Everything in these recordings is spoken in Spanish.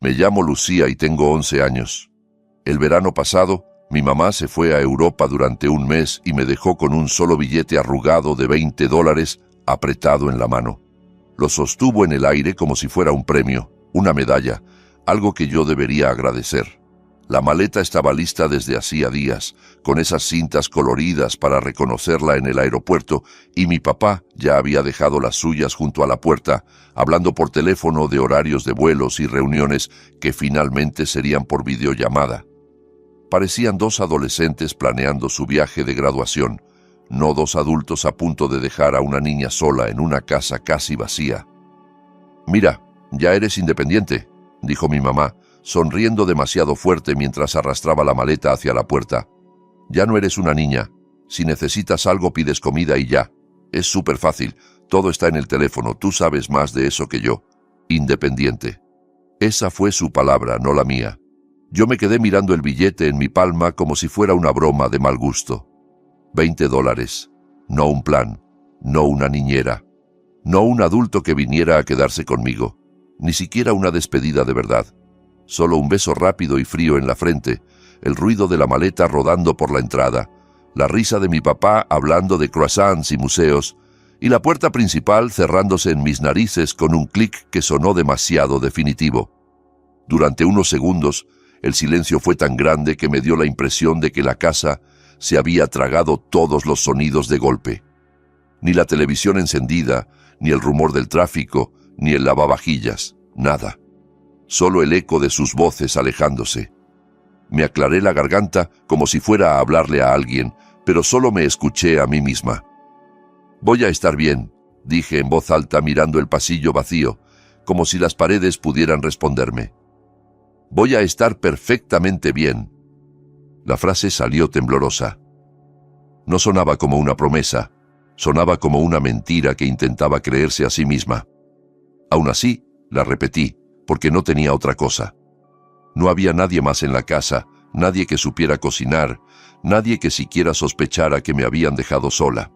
Me llamo Lucía y tengo 11 años. El verano pasado, mi mamá se fue a Europa durante un mes y me dejó con un solo billete arrugado de $20 apretado en la mano. Lo sostuvo en el aire como si fuera un premio, una medalla, algo que yo debería agradecer. La maleta estaba lista desde hacía días, con esas cintas coloridas para reconocerla en el aeropuerto, y mi papá ya había dejado las suyas junto a la puerta, hablando por teléfono de horarios de vuelos y reuniones que finalmente serían por videollamada. Parecían dos adolescentes planeando su viaje de graduación, no dos adultos a punto de dejar a una niña sola en una casa casi vacía. «Mira, ya eres independiente», dijo mi mamá, sonriendo demasiado fuerte mientras arrastraba la maleta hacia la puerta. «Ya no eres una niña. Si necesitas algo pides comida y ya. Es súper fácil. Todo está en el teléfono. Tú sabes más de eso que yo. Independiente». Esa fue su palabra, no la mía. Yo me quedé mirando el billete en mi palma como si fuera una broma de mal gusto. $20. No un plan. No una niñera. No un adulto que viniera a quedarse conmigo. Ni siquiera una despedida de verdad. Solo un beso rápido y frío en la frente, el ruido de la maleta rodando por la entrada, la risa de mi papá hablando de croissants y museos, y la puerta principal cerrándose en mis narices con un clic que sonó demasiado definitivo. Durante unos segundos, el silencio fue tan grande que me dio la impresión de que la casa se había tragado todos los sonidos de golpe. Ni la televisión encendida, ni el rumor del tráfico, ni el lavavajillas, nada. Solo el eco de sus voces alejándose. Me aclaré la garganta como si fuera a hablarle a alguien, pero solo me escuché a mí misma. «Voy a estar bien», dije en voz alta mirando el pasillo vacío, como si las paredes pudieran responderme. «Voy a estar perfectamente bien». La frase salió temblorosa. No sonaba como una promesa, sonaba como una mentira que intentaba creerse a sí misma. Aún así, la repetí, porque no tenía otra cosa. No había nadie más en la casa, nadie que supiera cocinar, nadie que siquiera sospechara que me habían dejado sola.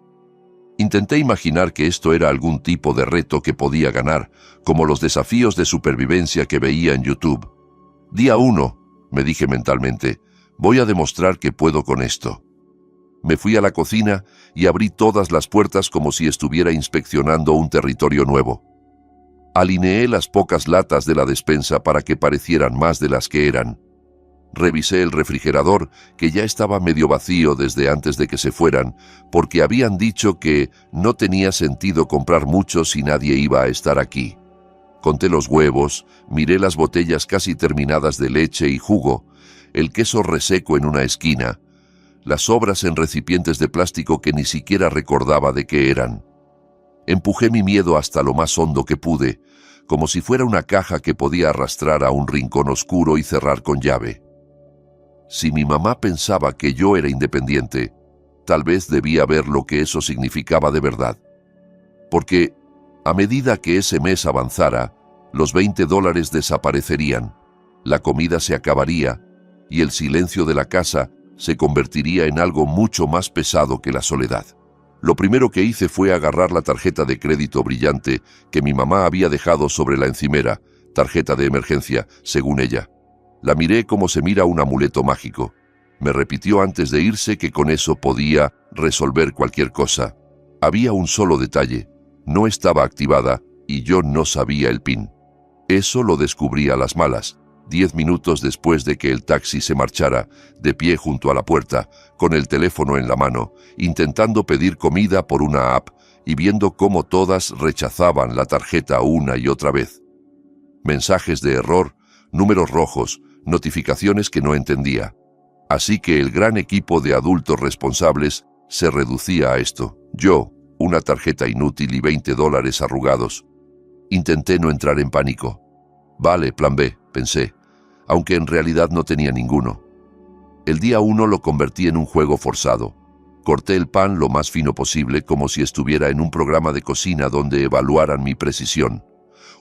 Intenté imaginar que esto era algún tipo de reto que podía ganar, como los desafíos de supervivencia que veía en YouTube. «Día 1», me dije mentalmente, «voy a demostrar que puedo con esto». Me fui a la cocina y abrí todas las puertas como si estuviera inspeccionando un territorio nuevo. Alineé las pocas latas de la despensa para que parecieran más de las que eran. Revisé el refrigerador, que ya estaba medio vacío desde antes de que se fueran, porque habían dicho que no tenía sentido comprar mucho si nadie iba a estar aquí. Conté los huevos, miré las botellas casi terminadas de leche y jugo, el queso reseco en una esquina, las sobras en recipientes de plástico que ni siquiera recordaba de qué eran. Empujé mi miedo hasta lo más hondo que pude, como si fuera una caja que podía arrastrar a un rincón oscuro y cerrar con llave. Si mi mamá pensaba que yo era independiente, tal vez debía ver lo que eso significaba de verdad. Porque, a medida que ese mes avanzara, los $20 desaparecerían, la comida se acabaría, y el silencio de la casa se convertiría en algo mucho más pesado que la soledad. Lo primero que hice fue agarrar la tarjeta de crédito brillante que mi mamá había dejado sobre la encimera, tarjeta de emergencia, según ella. La miré como se mira un amuleto mágico. Me repitió antes de irse que con eso podía resolver cualquier cosa. Había un solo detalle: no estaba activada y yo no sabía el PIN. Eso lo descubrí a las malas, 10 minutos después de que el taxi se marchara, de pie junto a la puerta, con el teléfono en la mano, intentando pedir comida por una app y viendo cómo todas rechazaban la tarjeta una y otra vez. Mensajes de error, números rojos, notificaciones que no entendía. Así que el gran equipo de adultos responsables se reducía a esto: yo, una tarjeta inútil y $20 arrugados. Intenté no entrar en pánico. Vale, plan B, pensé, aunque en realidad no tenía ninguno. El día 1 lo convertí en un juego forzado. Corté el pan lo más fino posible, como si estuviera en un programa de cocina donde evaluaran mi precisión.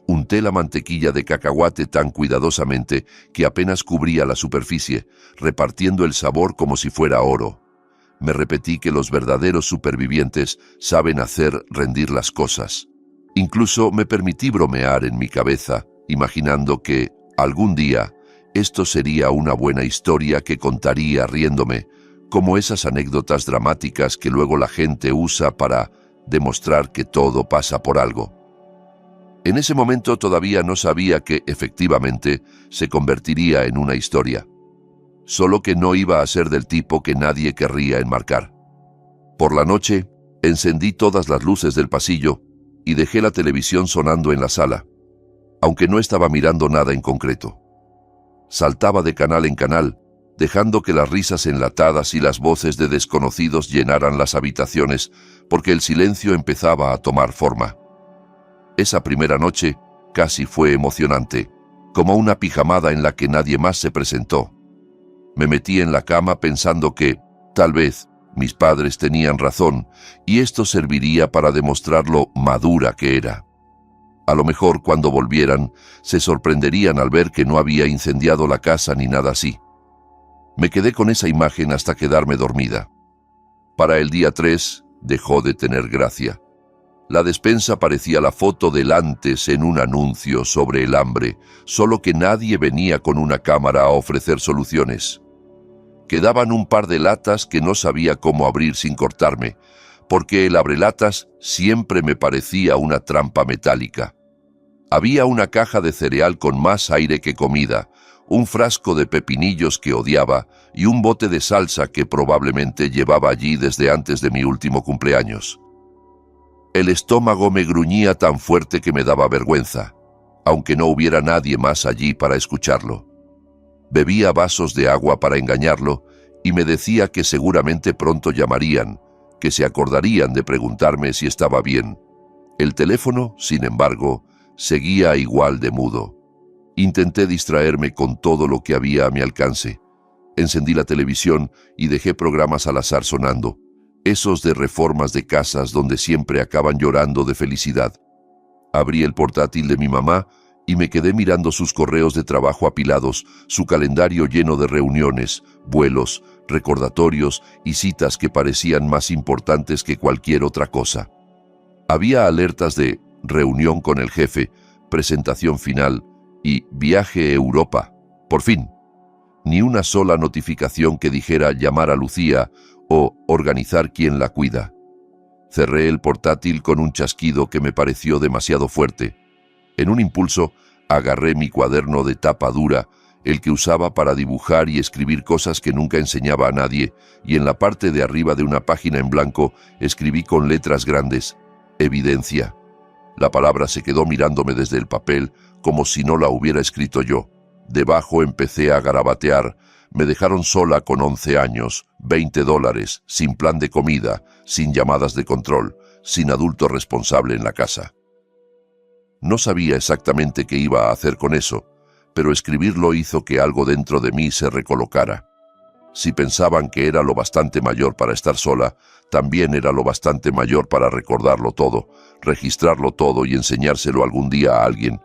Unté la mantequilla de cacahuate tan cuidadosamente que apenas cubría la superficie, repartiendo el sabor como si fuera oro. Me repetí que los verdaderos supervivientes saben hacer rendir las cosas. Incluso me permití bromear en mi cabeza, imaginando que, Algún día, esto sería una buena historia que contaría riéndome, como esas anécdotas dramáticas que luego la gente usa para demostrar que todo pasa por algo. En ese momento todavía no sabía que, efectivamente, se convertiría en una historia. Solo que no iba a ser del tipo que nadie querría enmarcar. Por la noche, encendí todas las luces del pasillo y dejé la televisión sonando en la sala, aunque no estaba mirando nada en concreto. Saltaba de canal en canal, dejando que las risas enlatadas y las voces de desconocidos llenaran las habitaciones, porque el silencio empezaba a tomar forma. Esa primera noche casi fue emocionante, como una pijamada en la que nadie más se presentó. Me metí en la cama pensando que, tal vez, mis padres tenían razón, y esto serviría para demostrar lo madura que era. A lo mejor cuando volvieran, se sorprenderían al ver que no había incendiado la casa ni nada así. Me quedé con esa imagen hasta quedarme dormida. Para el día 3, dejó de tener gracia. La despensa parecía la foto del antes en un anuncio sobre el hambre, solo que nadie venía con una cámara a ofrecer soluciones. Quedaban un par de latas que no sabía cómo abrir sin cortarme, porque el abrelatas siempre me parecía una trampa metálica. Había una caja de cereal con más aire que comida, un frasco de pepinillos que odiaba y un bote de salsa que probablemente llevaba allí desde antes de mi último cumpleaños. El estómago me gruñía tan fuerte que me daba vergüenza, aunque no hubiera nadie más allí para escucharlo. Bebía vasos de agua para engañarlo y me decía que seguramente pronto llamarían, que se acordarían de preguntarme si estaba bien. El teléfono, sin embargo, seguía igual de mudo. Intenté distraerme con todo lo que había a mi alcance. Encendí la televisión y dejé programas al azar sonando, esos de reformas de casas donde siempre acaban llorando de felicidad. Abrí el portátil de mi mamá y me quedé mirando sus correos de trabajo apilados, su calendario lleno de reuniones, vuelos, recordatorios y citas que parecían más importantes que cualquier otra cosa. Había alertas de reunión con el jefe, presentación final y viaje a Europa. Por fin. Ni una sola notificación que dijera llamar a Lucía o organizar quién la cuida. Cerré el portátil con un chasquido que me pareció demasiado fuerte. En un impulso, agarré mi cuaderno de tapa dura, el que usaba para dibujar y escribir cosas que nunca enseñaba a nadie, y en la parte de arriba de una página en blanco escribí con letras grandes, evidencia. La palabra se quedó mirándome desde el papel como si no la hubiera escrito yo. Debajo empecé a garabatear. Me dejaron sola con 11 años, $20, sin plan de comida, sin llamadas de control, sin adulto responsable en la casa. No sabía exactamente qué iba a hacer con eso, pero escribirlo hizo que algo dentro de mí se recolocara. Si pensaban que era lo bastante mayor para estar sola, también era lo bastante mayor para recordarlo todo, registrarlo todo y enseñárselo algún día a alguien,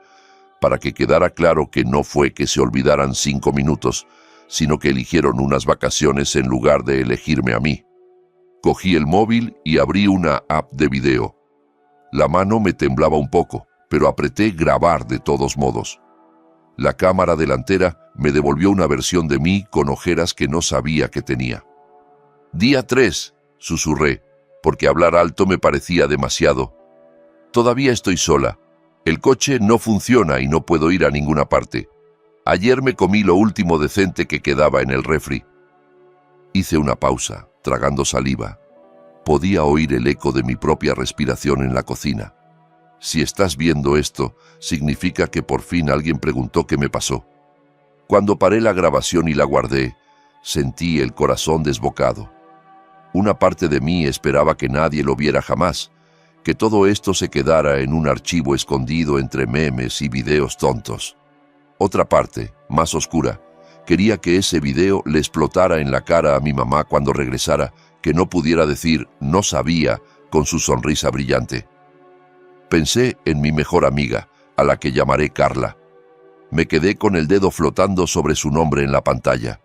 para que quedara claro que no fue que se olvidaran 5 minutos, sino que eligieron unas vacaciones en lugar de elegirme a mí. Cogí el móvil y abrí una app de video. La mano me temblaba un poco, pero apreté grabar de todos modos. La cámara delantera me devolvió una versión de mí con ojeras que no sabía que tenía. Día 3, susurré, porque hablar alto me parecía demasiado. Todavía estoy sola. El coche no funciona y no puedo ir a ninguna parte. Ayer me comí lo último decente que quedaba en el refri. Hice una pausa, tragando saliva. Podía oír el eco de mi propia respiración en la cocina. Si estás viendo esto, significa que por fin alguien preguntó qué me pasó. Cuando paré la grabación y la guardé, sentí el corazón desbocado. Una parte de mí esperaba que nadie lo viera jamás, que todo esto se quedara en un archivo escondido entre memes y videos tontos. Otra parte, más oscura, quería que ese video le explotara en la cara a mi mamá cuando regresara, que no pudiera decir "no sabía" con su sonrisa brillante. Pensé en mi mejor amiga, a la que llamaré Carla. Me quedé con el dedo flotando sobre su nombre en la pantalla.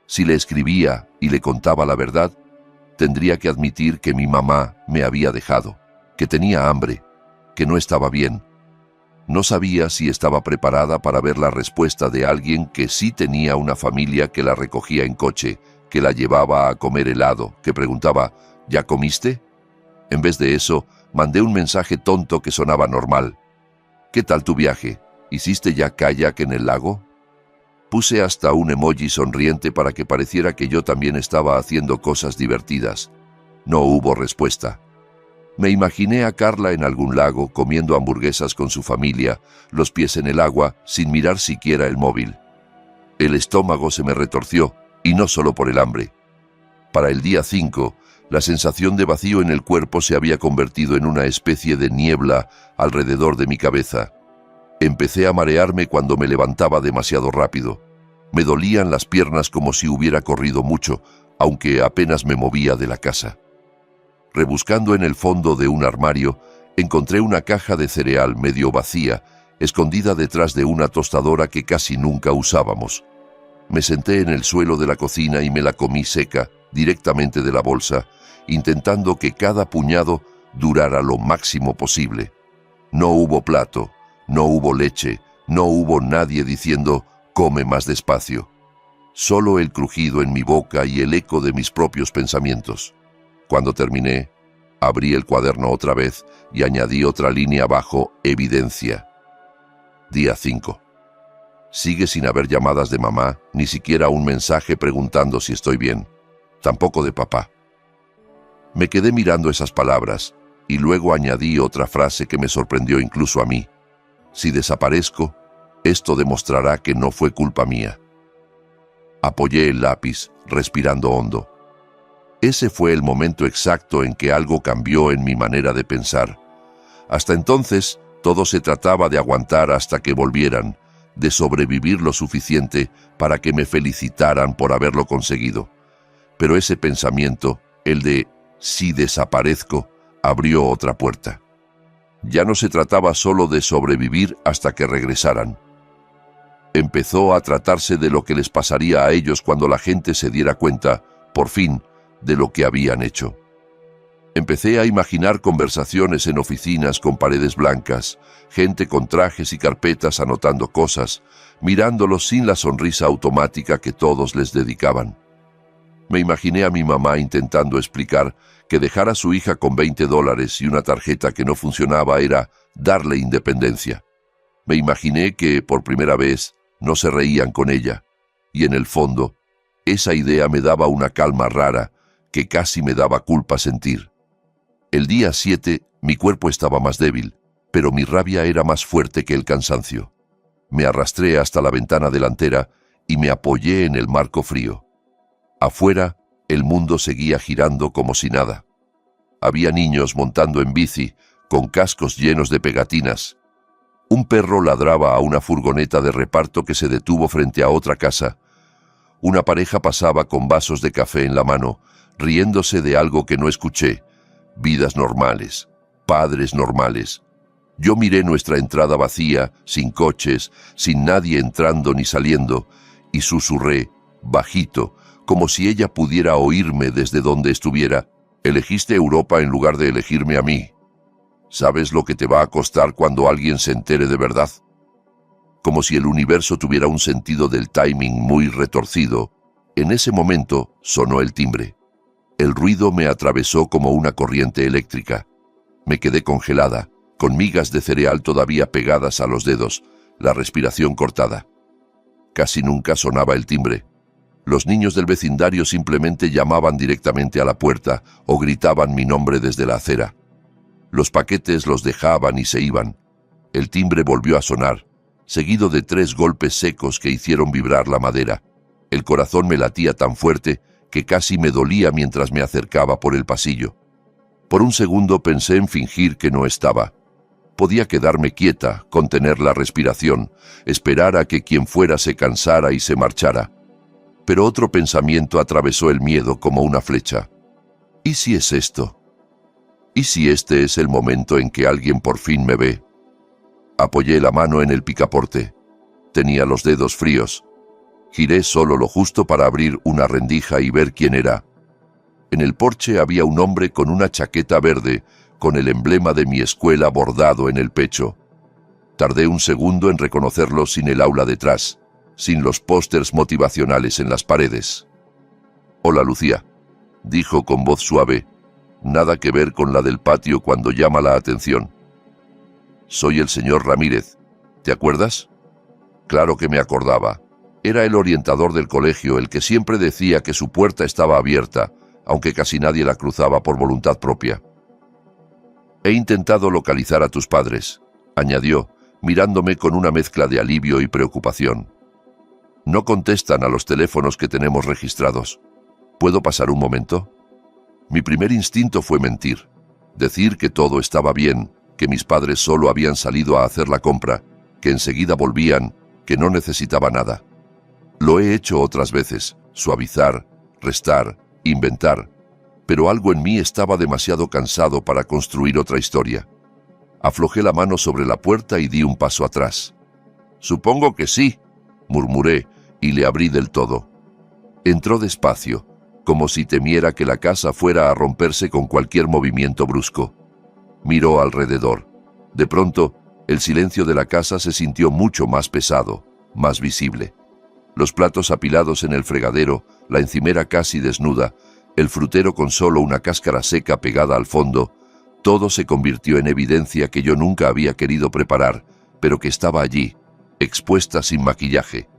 Si le escribía y le contaba la verdad, tendría que admitir que mi mamá me había dejado, que tenía hambre, que no estaba bien. No sabía si estaba preparada para ver la respuesta de alguien que sí tenía una familia que la recogía en coche, que la llevaba a comer helado, que preguntaba, ¿ya comiste? En vez de eso, mandé un mensaje tonto que sonaba normal. ¿Qué tal tu viaje? ¿Hiciste ya kayak en el lago? Puse hasta un emoji sonriente para que pareciera que yo también estaba haciendo cosas divertidas. No hubo respuesta. Me imaginé a Carla en algún lago comiendo hamburguesas con su familia, los pies en el agua, sin mirar siquiera el móvil. El estómago se me retorció, y no solo por el hambre. Para el día 5, la sensación de vacío en el cuerpo se había convertido en una especie de niebla alrededor de mi cabeza. Empecé a marearme cuando me levantaba demasiado rápido. Me dolían las piernas como si hubiera corrido mucho, aunque apenas me movía de la casa. Rebuscando en el fondo de un armario, encontré una caja de cereal medio vacía, escondida detrás de una tostadora que casi nunca usábamos. Me senté en el suelo de la cocina y me la comí seca, directamente de la bolsa, intentando que cada puñado durara lo máximo posible. No hubo plato, no hubo leche, no hubo nadie diciendo «come más despacio». Solo el crujido en mi boca y el eco de mis propios pensamientos. Cuando terminé, abrí el cuaderno otra vez y añadí otra línea abajo, evidencia. Día 5. Sigue sin haber llamadas de mamá, ni siquiera un mensaje preguntando si estoy bien. Tampoco de papá. Me quedé mirando esas palabras y luego añadí otra frase que me sorprendió incluso a mí. Si desaparezco, esto demostrará que no fue culpa mía. Apoyé el lápiz, respirando hondo. Ese fue el momento exacto en que algo cambió en mi manera de pensar. Hasta entonces, todo se trataba de aguantar hasta que volvieran, de sobrevivir lo suficiente para que me felicitaran por haberlo conseguido. Pero ese pensamiento, el de «si desaparezco», abrió otra puerta. Ya no se trataba solo de sobrevivir hasta que regresaran. Empezó a tratarse de lo que les pasaría a ellos cuando la gente se diera cuenta, por fin, de lo que habían hecho. Empecé a imaginar conversaciones en oficinas con paredes blancas, gente con trajes y carpetas anotando cosas, mirándolos sin la sonrisa automática que todos les dedicaban. Me imaginé a mi mamá intentando explicar que dejar a su hija con $20 y una tarjeta que no funcionaba era darle independencia. Me imaginé que, por primera vez, no se reían con ella, y en el fondo, esa idea me daba una calma rara que casi me daba culpa sentir. El día 7, mi cuerpo estaba más débil, pero mi rabia era más fuerte que el cansancio. Me arrastré hasta la ventana delantera y me apoyé en el marco frío. Afuera, el mundo seguía girando como si nada. Había niños montando en bici, con cascos llenos de pegatinas. Un perro ladraba a una furgoneta de reparto que se detuvo frente a otra casa. Una pareja pasaba con vasos de café en la mano, riéndose de algo que no escuché. Vidas normales, padres normales. Yo miré nuestra entrada vacía, sin coches, sin nadie entrando ni saliendo, y susurré, bajito, como si ella pudiera oírme desde donde estuviera. Elegiste Europa en lugar de elegirme a mí. ¿Sabes lo que te va a costar cuando alguien se entere de verdad? Como si el universo tuviera un sentido del timing muy retorcido, en ese momento sonó el timbre. El ruido me atravesó como una corriente eléctrica. Me quedé congelada, con migas de cereal todavía pegadas a los dedos, la respiración cortada. Casi nunca sonaba el timbre. Los niños del vecindario simplemente llamaban directamente a la puerta o gritaban mi nombre desde la acera. Los paquetes los dejaban y se iban. El timbre volvió a sonar, seguido de 3 golpes secos que hicieron vibrar la madera. El corazón me latía tan fuerte que casi me dolía mientras me acercaba por el pasillo. Por un segundo pensé en fingir que no estaba. Podía quedarme quieta, contener la respiración, esperar a que quien fuera se cansara y se marchara. Pero otro pensamiento atravesó el miedo como una flecha. ¿Y si es esto? ¿Y si este es el momento en que alguien por fin me ve? Apoyé la mano en el picaporte. Tenía los dedos fríos. Giré solo lo justo para abrir una rendija y ver quién era. En el porche había un hombre con una chaqueta verde, con el emblema de mi escuela bordado en el pecho. Tardé un segundo en reconocerlo sin el aula detrás, sin los pósters motivacionales en las paredes. «Hola, Lucía», dijo con voz suave, nada que ver con la del patio cuando llama la atención. «Soy el señor Ramírez. ¿Te acuerdas?» Claro que me acordaba. Era el orientador del colegio, el que siempre decía que su puerta estaba abierta, aunque casi nadie la cruzaba por voluntad propia. «He intentado localizar a tus padres», añadió, mirándome con una mezcla de alivio y preocupación. «No contestan a los teléfonos que tenemos registrados. ¿Puedo pasar un momento?» Mi primer instinto fue mentir, decir que todo estaba bien, que mis padres solo habían salido a hacer la compra, que enseguida volvían, que no necesitaba nada. Lo he hecho otras veces, suavizar, restar, inventar, pero algo en mí estaba demasiado cansado para construir otra historia. Aflojé la mano sobre la puerta y di un paso atrás. «Supongo que sí», murmuré, y le abrí del todo. Entró despacio, como si temiera que la casa fuera a romperse con cualquier movimiento brusco. Miró alrededor. De pronto, el silencio de la casa se sintió mucho más pesado, más visible. Los platos apilados en el fregadero, la encimera casi desnuda, el frutero con solo una cáscara seca pegada al fondo, todo se convirtió en evidencia que yo nunca había querido preparar, pero que estaba allí, expuesta sin maquillaje.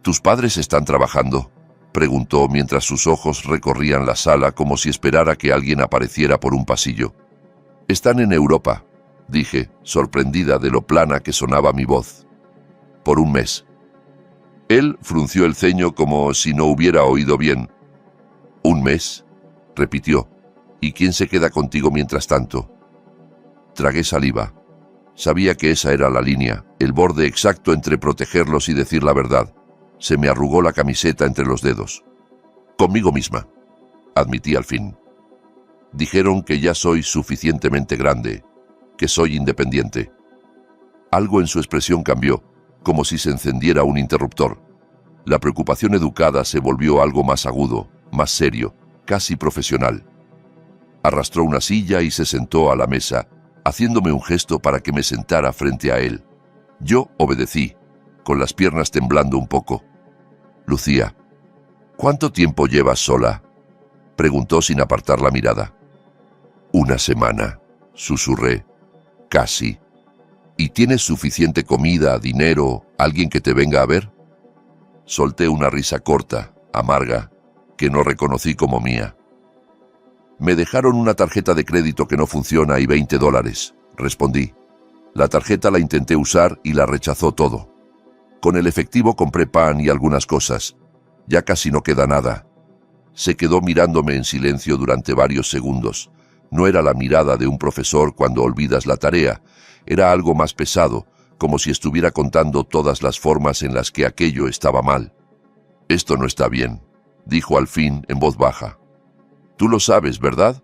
«¿Tus padres están trabajando?», preguntó mientras sus ojos recorrían la sala como si esperara que alguien apareciera por un pasillo. «Están en Europa», dije, sorprendida de lo plana que sonaba mi voz. «Por un mes». Él frunció el ceño como si no hubiera oído bien. «¿Un mes?», repitió. «¿Y quién se queda contigo mientras tanto?». Tragué saliva. Sabía que esa era la línea, el borde exacto entre protegerlos y decir la verdad. Se me arrugó la camiseta entre los dedos. «Conmigo misma», admití al fin. «Dijeron que ya soy suficientemente grande, que soy independiente». Algo en su expresión cambió, como si se encendiera un interruptor. La preocupación educada se volvió algo más agudo, más serio, casi profesional. Arrastró una silla y se sentó a la mesa, haciéndome un gesto para que me sentara frente a él. Yo obedecí, con las piernas temblando un poco. «Lucía, ¿cuánto tiempo llevas sola?», preguntó sin apartar la mirada. «Una semana», susurré. «Casi. ¿Y tienes suficiente comida, dinero, alguien que te venga a ver?». Solté una risa corta, amarga, que no reconocí como mía. «Me dejaron una tarjeta de crédito que no funciona y $20», respondí. La tarjeta la intenté usar y la rechazó todo. Con el efectivo compré pan y algunas cosas. Ya casi no queda nada. Se quedó mirándome en silencio durante varios segundos. No era la mirada de un profesor cuando olvidas la tarea. Era algo más pesado, como si estuviera contando todas las formas en las que aquello estaba mal. «Esto no está bien», dijo al fin en voz baja. «Tú lo sabes, ¿verdad?».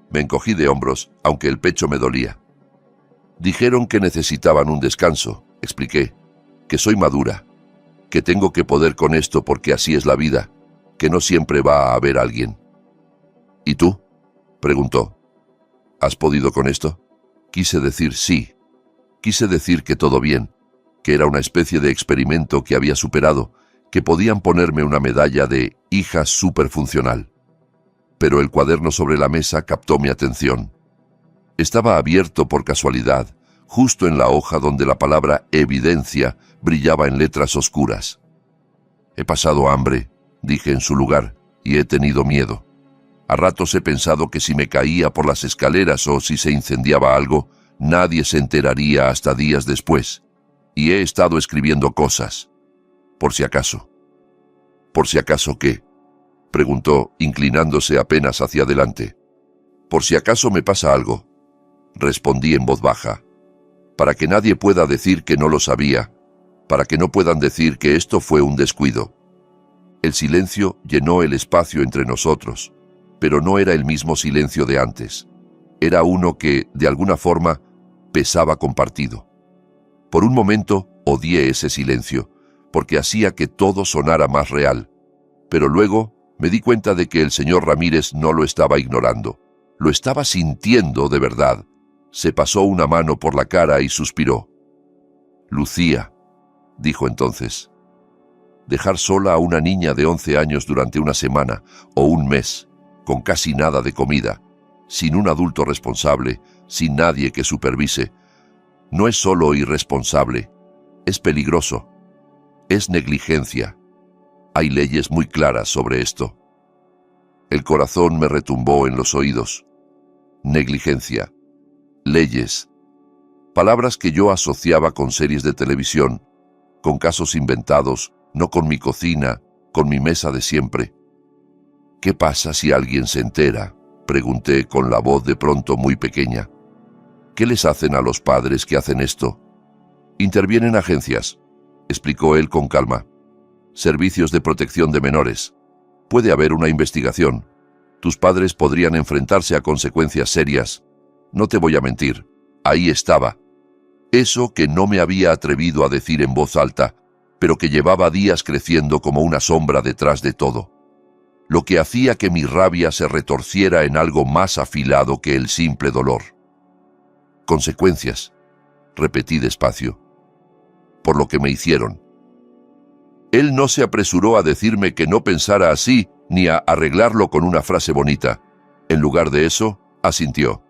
Me encogí de hombros, aunque el pecho me dolía. «Dijeron que necesitaban un descanso», expliqué, «que soy madura, que tengo que poder con esto porque así es la vida, que no siempre va a haber alguien». «¿Y tú?», preguntó. «¿Has podido con esto?». Quise decir sí. Quise decir que todo bien, que era una especie de experimento que había superado, que podían ponerme una medalla de hija superfuncional. Pero el cuaderno sobre la mesa captó mi atención. Estaba abierto por casualidad, justo en la hoja donde la palabra evidencia brillaba en letras oscuras. «He pasado hambre», dije en su lugar, «y he tenido miedo. A ratos he pensado que si me caía por las escaleras o si se incendiaba algo, nadie se enteraría hasta días después. Y he estado escribiendo cosas. Por si acaso». «¿Por si acaso qué?», preguntó, inclinándose apenas hacia adelante. «Por si acaso me pasa algo», respondí en voz baja. «Para que nadie pueda decir que no lo sabía, para que no puedan decir que esto fue un descuido». El silencio llenó el espacio entre nosotros, pero no era el mismo silencio de antes. Era uno que, de alguna forma, pesaba compartido. Por un momento odié ese silencio, porque hacía que todo sonara más real. Pero luego me di cuenta de que el señor Ramírez no lo estaba ignorando. Lo estaba sintiendo de verdad. Se pasó una mano por la cara y suspiró. Lucía, dijo entonces. Dejar sola a una niña de 11 años durante una semana o un mes, con casi nada de comida, sin un adulto responsable, sin nadie que supervise, no es solo irresponsable, es peligroso, es negligencia. Hay leyes muy claras sobre esto. El corazón me retumbó en los oídos. Negligencia, leyes, palabras que yo asociaba con series de televisión, con casos inventados, no con mi cocina, con mi mesa de siempre. ¿Qué pasa si alguien se entera?, pregunté con la voz de pronto muy pequeña. ¿Qué les hacen a los padres que hacen esto? Intervienen agencias, explicó él con calma. Servicios de protección de menores. Puede haber una investigación. Tus padres podrían enfrentarse a consecuencias serias. No te voy a mentir, ahí estaba. Eso que no me había atrevido a decir en voz alta, pero que llevaba días creciendo como una sombra detrás de todo. Lo que hacía que mi rabia se retorciera en algo más afilado que el simple dolor. Consecuencias, repetí despacio, por lo que me hicieron. Él no se apresuró a decirme que no pensara así, ni a arreglarlo con una frase bonita. En lugar de eso, asintió.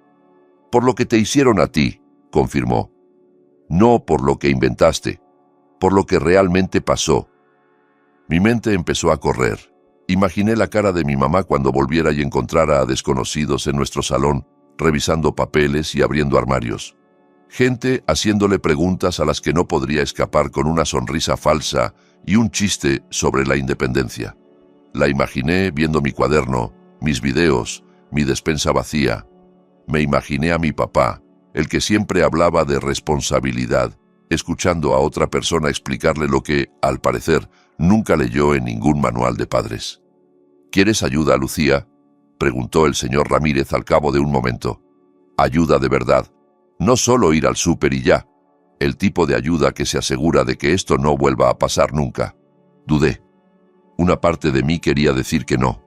Por lo que te hicieron a ti, confirmó. No por lo que inventaste, por lo que realmente pasó. Mi mente empezó a correr. Imaginé la cara de mi mamá cuando volviera y encontrara a desconocidos en nuestro salón, revisando papeles y abriendo armarios. Gente haciéndole preguntas a las que no podría escapar con una sonrisa falsa y un chiste sobre la independencia. La imaginé viendo mi cuaderno, mis videos, mi despensa vacía. Me imaginé a mi papá, el que siempre hablaba de responsabilidad, escuchando a otra persona explicarle lo que, al parecer, nunca leyó en ningún manual de padres. ¿Quieres ayuda, Lucía?, preguntó el señor Ramírez al cabo de un momento. Ayuda de verdad. No solo ir al súper y ya. El tipo de ayuda que se asegura de que esto no vuelva a pasar nunca. Dudé. Una parte de mí quería decir que no.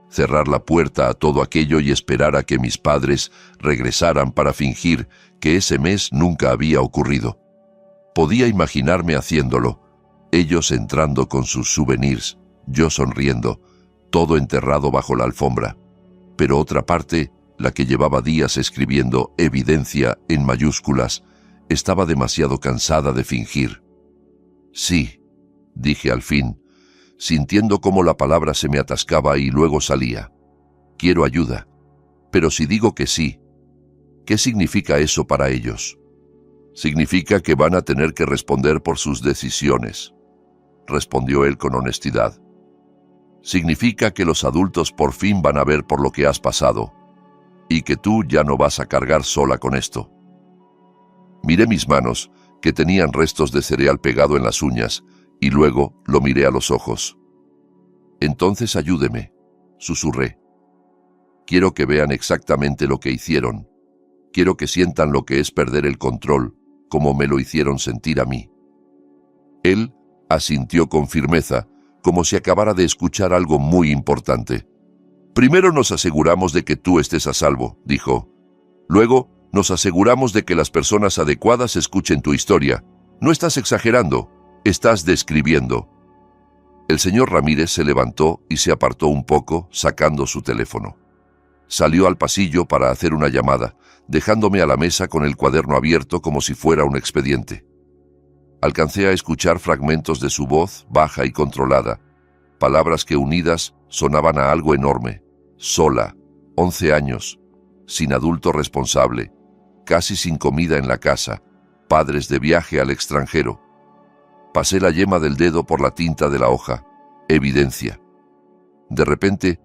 Cerrar la puerta a todo aquello y esperar a que mis padres regresaran para fingir que ese mes nunca había ocurrido. Podía imaginarme haciéndolo. Ellos entrando con sus souvenirs, yo sonriendo, todo enterrado bajo la alfombra. Pero otra parte, la que llevaba días escribiendo evidencia en mayúsculas, estaba demasiado cansada de fingir. Sí, dije al fin, sintiendo cómo la palabra se me atascaba y luego salía. Quiero ayuda. Pero si digo que sí, ¿qué significa eso para ellos? Significa que van a tener que responder por sus decisiones, respondió él con honestidad. Significa que los adultos por fin van a ver por lo que has pasado, y que tú ya no vas a cargar sola con esto. Miré mis manos, que tenían restos de cereal pegado en las uñas, y luego lo miré a los ojos. Entonces ayúdeme, susurré. Quiero que vean exactamente lo que hicieron. Quiero que sientan lo que es perder el control, como me lo hicieron sentir a mí. Él asintió con firmeza, como si acabara de escuchar algo muy importante. Primero nos aseguramos de que tú estés a salvo, dijo. Luego nos aseguramos de que las personas adecuadas escuchen tu historia. No estás exagerando, estás describiendo. El señor Ramírez se levantó y se apartó un poco, sacando su teléfono. Salió al pasillo para hacer una llamada, dejándome a la mesa con el cuaderno abierto como si fuera un expediente. Alcancé a escuchar fragmentos de su voz, baja y controlada, palabras que unidas sonaban a algo enorme. Sola, 11 años, sin adulto responsable, casi sin comida en la casa, padres de viaje al extranjero. Pasé la yema del dedo por la tinta de la hoja. Evidencia. De repente,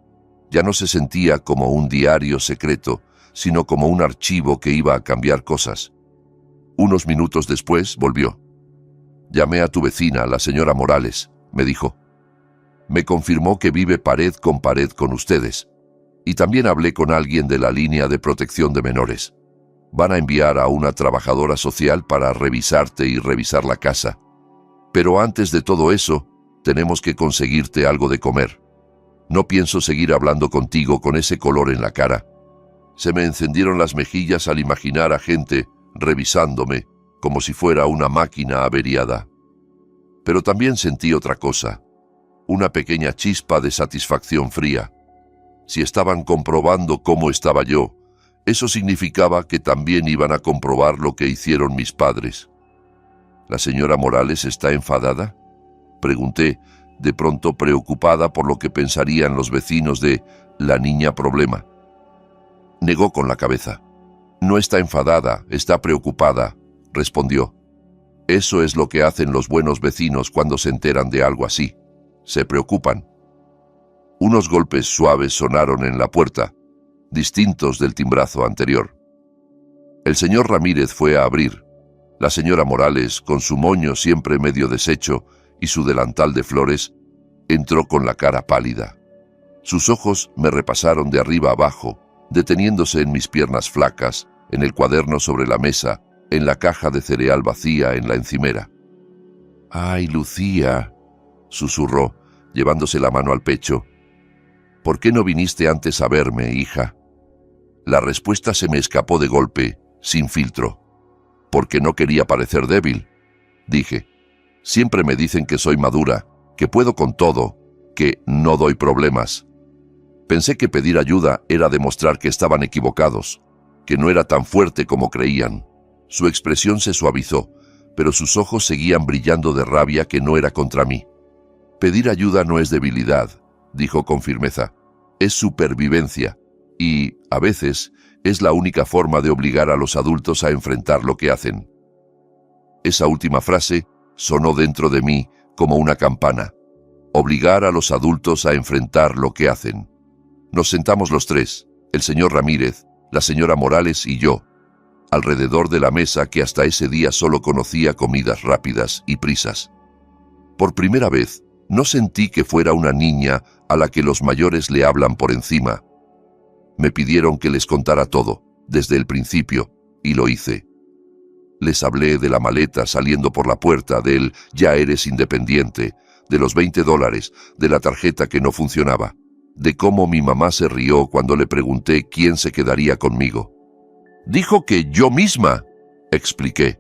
ya no se sentía como un diario secreto, sino como un archivo que iba a cambiar cosas. Unos minutos después volvió. Llamé a tu vecina, la señora Morales, me dijo. Me confirmó que vive pared con ustedes. Y también hablé con alguien de la línea de protección de menores. Van a enviar a una trabajadora social para revisarte y revisar la casa. Pero antes de todo eso, tenemos que conseguirte algo de comer. No pienso seguir hablando contigo con ese color en la cara. Se me encendieron las mejillas al imaginar a gente revisándome, como si fuera una máquina averiada. Pero también sentí otra cosa, una pequeña chispa de satisfacción fría. Si estaban comprobando cómo estaba yo, eso significaba que también iban a comprobar lo que hicieron mis padres. ¿La señora Morales está enfadada?, pregunté, de pronto preocupada por lo que pensarían los vecinos de la niña problema. Negó con la cabeza. No está enfadada, está preocupada, respondió. Eso es lo que hacen los buenos vecinos cuando se enteran de algo así. Se preocupan. Unos golpes suaves sonaron en la puerta, distintos del timbrazo anterior. El señor Ramírez fue a abrir. La señora Morales, con su moño siempre medio deshecho y su delantal de flores, entró con la cara pálida. Sus ojos me repasaron de arriba abajo, deteniéndose en mis piernas flacas, en el cuaderno sobre la mesa, en la caja de cereal vacía en la encimera. «Ay, Lucía», susurró, llevándose la mano al pecho. «¿Por qué no viniste antes a verme, hija?» La respuesta se me escapó de golpe, sin filtro. «Porque no quería parecer débil», dije. «Siempre me dicen que soy madura, que puedo con todo, que no doy problemas». Pensé que pedir ayuda era demostrar que estaban equivocados, que no era tan fuerte como creían. Su expresión se suavizó, pero sus ojos seguían brillando de rabia que no era contra mí. «Pedir ayuda no es debilidad», dijo con firmeza. «Es supervivencia, y, a veces, es la única forma de obligar a los adultos a enfrentar lo que hacen». Esa última frase sonó dentro de mí como una campana. Obligar a los adultos a enfrentar lo que hacen. Nos sentamos los tres, el señor Ramírez, la señora Morales y yo, alrededor de la mesa que hasta ese día solo conocía comidas rápidas y prisas. Por primera vez, no sentí que fuera una niña a la que los mayores le hablan por encima. Me pidieron que les contara todo, desde el principio, y lo hice. Les hablé de la maleta saliendo por la puerta, del «ya eres independiente», de los $20, de la tarjeta que no funcionaba, de cómo mi mamá se rió cuando le pregunté quién se quedaría conmigo. «Dijo que yo misma», expliqué,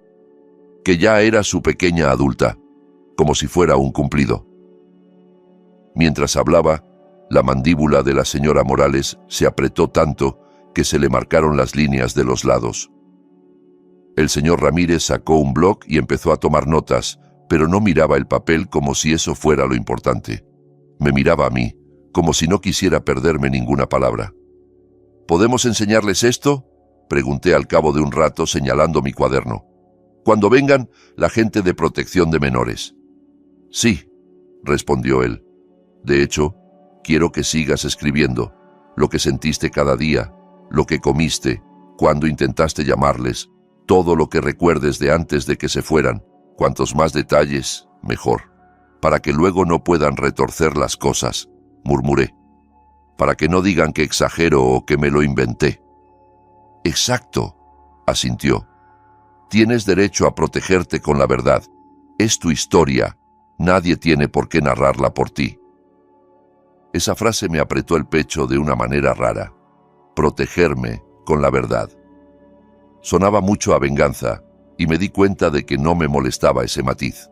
que ya era su pequeña adulta, como si fuera un cumplido. Mientras hablaba, la mandíbula de la señora Morales se apretó tanto que se le marcaron las líneas de los lados. El señor Ramírez sacó un bloc y empezó a tomar notas, pero no miraba el papel como si eso fuera lo importante. Me miraba a mí, como si no quisiera perderme ninguna palabra. «¿Podemos enseñarles esto?», pregunté al cabo de un rato señalando mi cuaderno. «Cuando vengan la gente de protección de menores». «Sí», respondió él. «De hecho, quiero que sigas escribiendo lo que sentiste cada día, lo que comiste, cuando intentaste llamarles, todo lo que recuerdes de antes de que se fueran. Cuantos más detalles, mejor, para que luego no puedan retorcer las cosas», murmuré, «para que no digan que exagero o que me lo inventé». «Exacto», asintió. «Tienes derecho a protegerte con la verdad. Es tu historia. Nadie tiene por qué narrarla por ti». Esa frase me apretó el pecho de una manera rara. Protegerme con la verdad. Sonaba mucho a venganza, y me di cuenta de que no me molestaba ese matiz.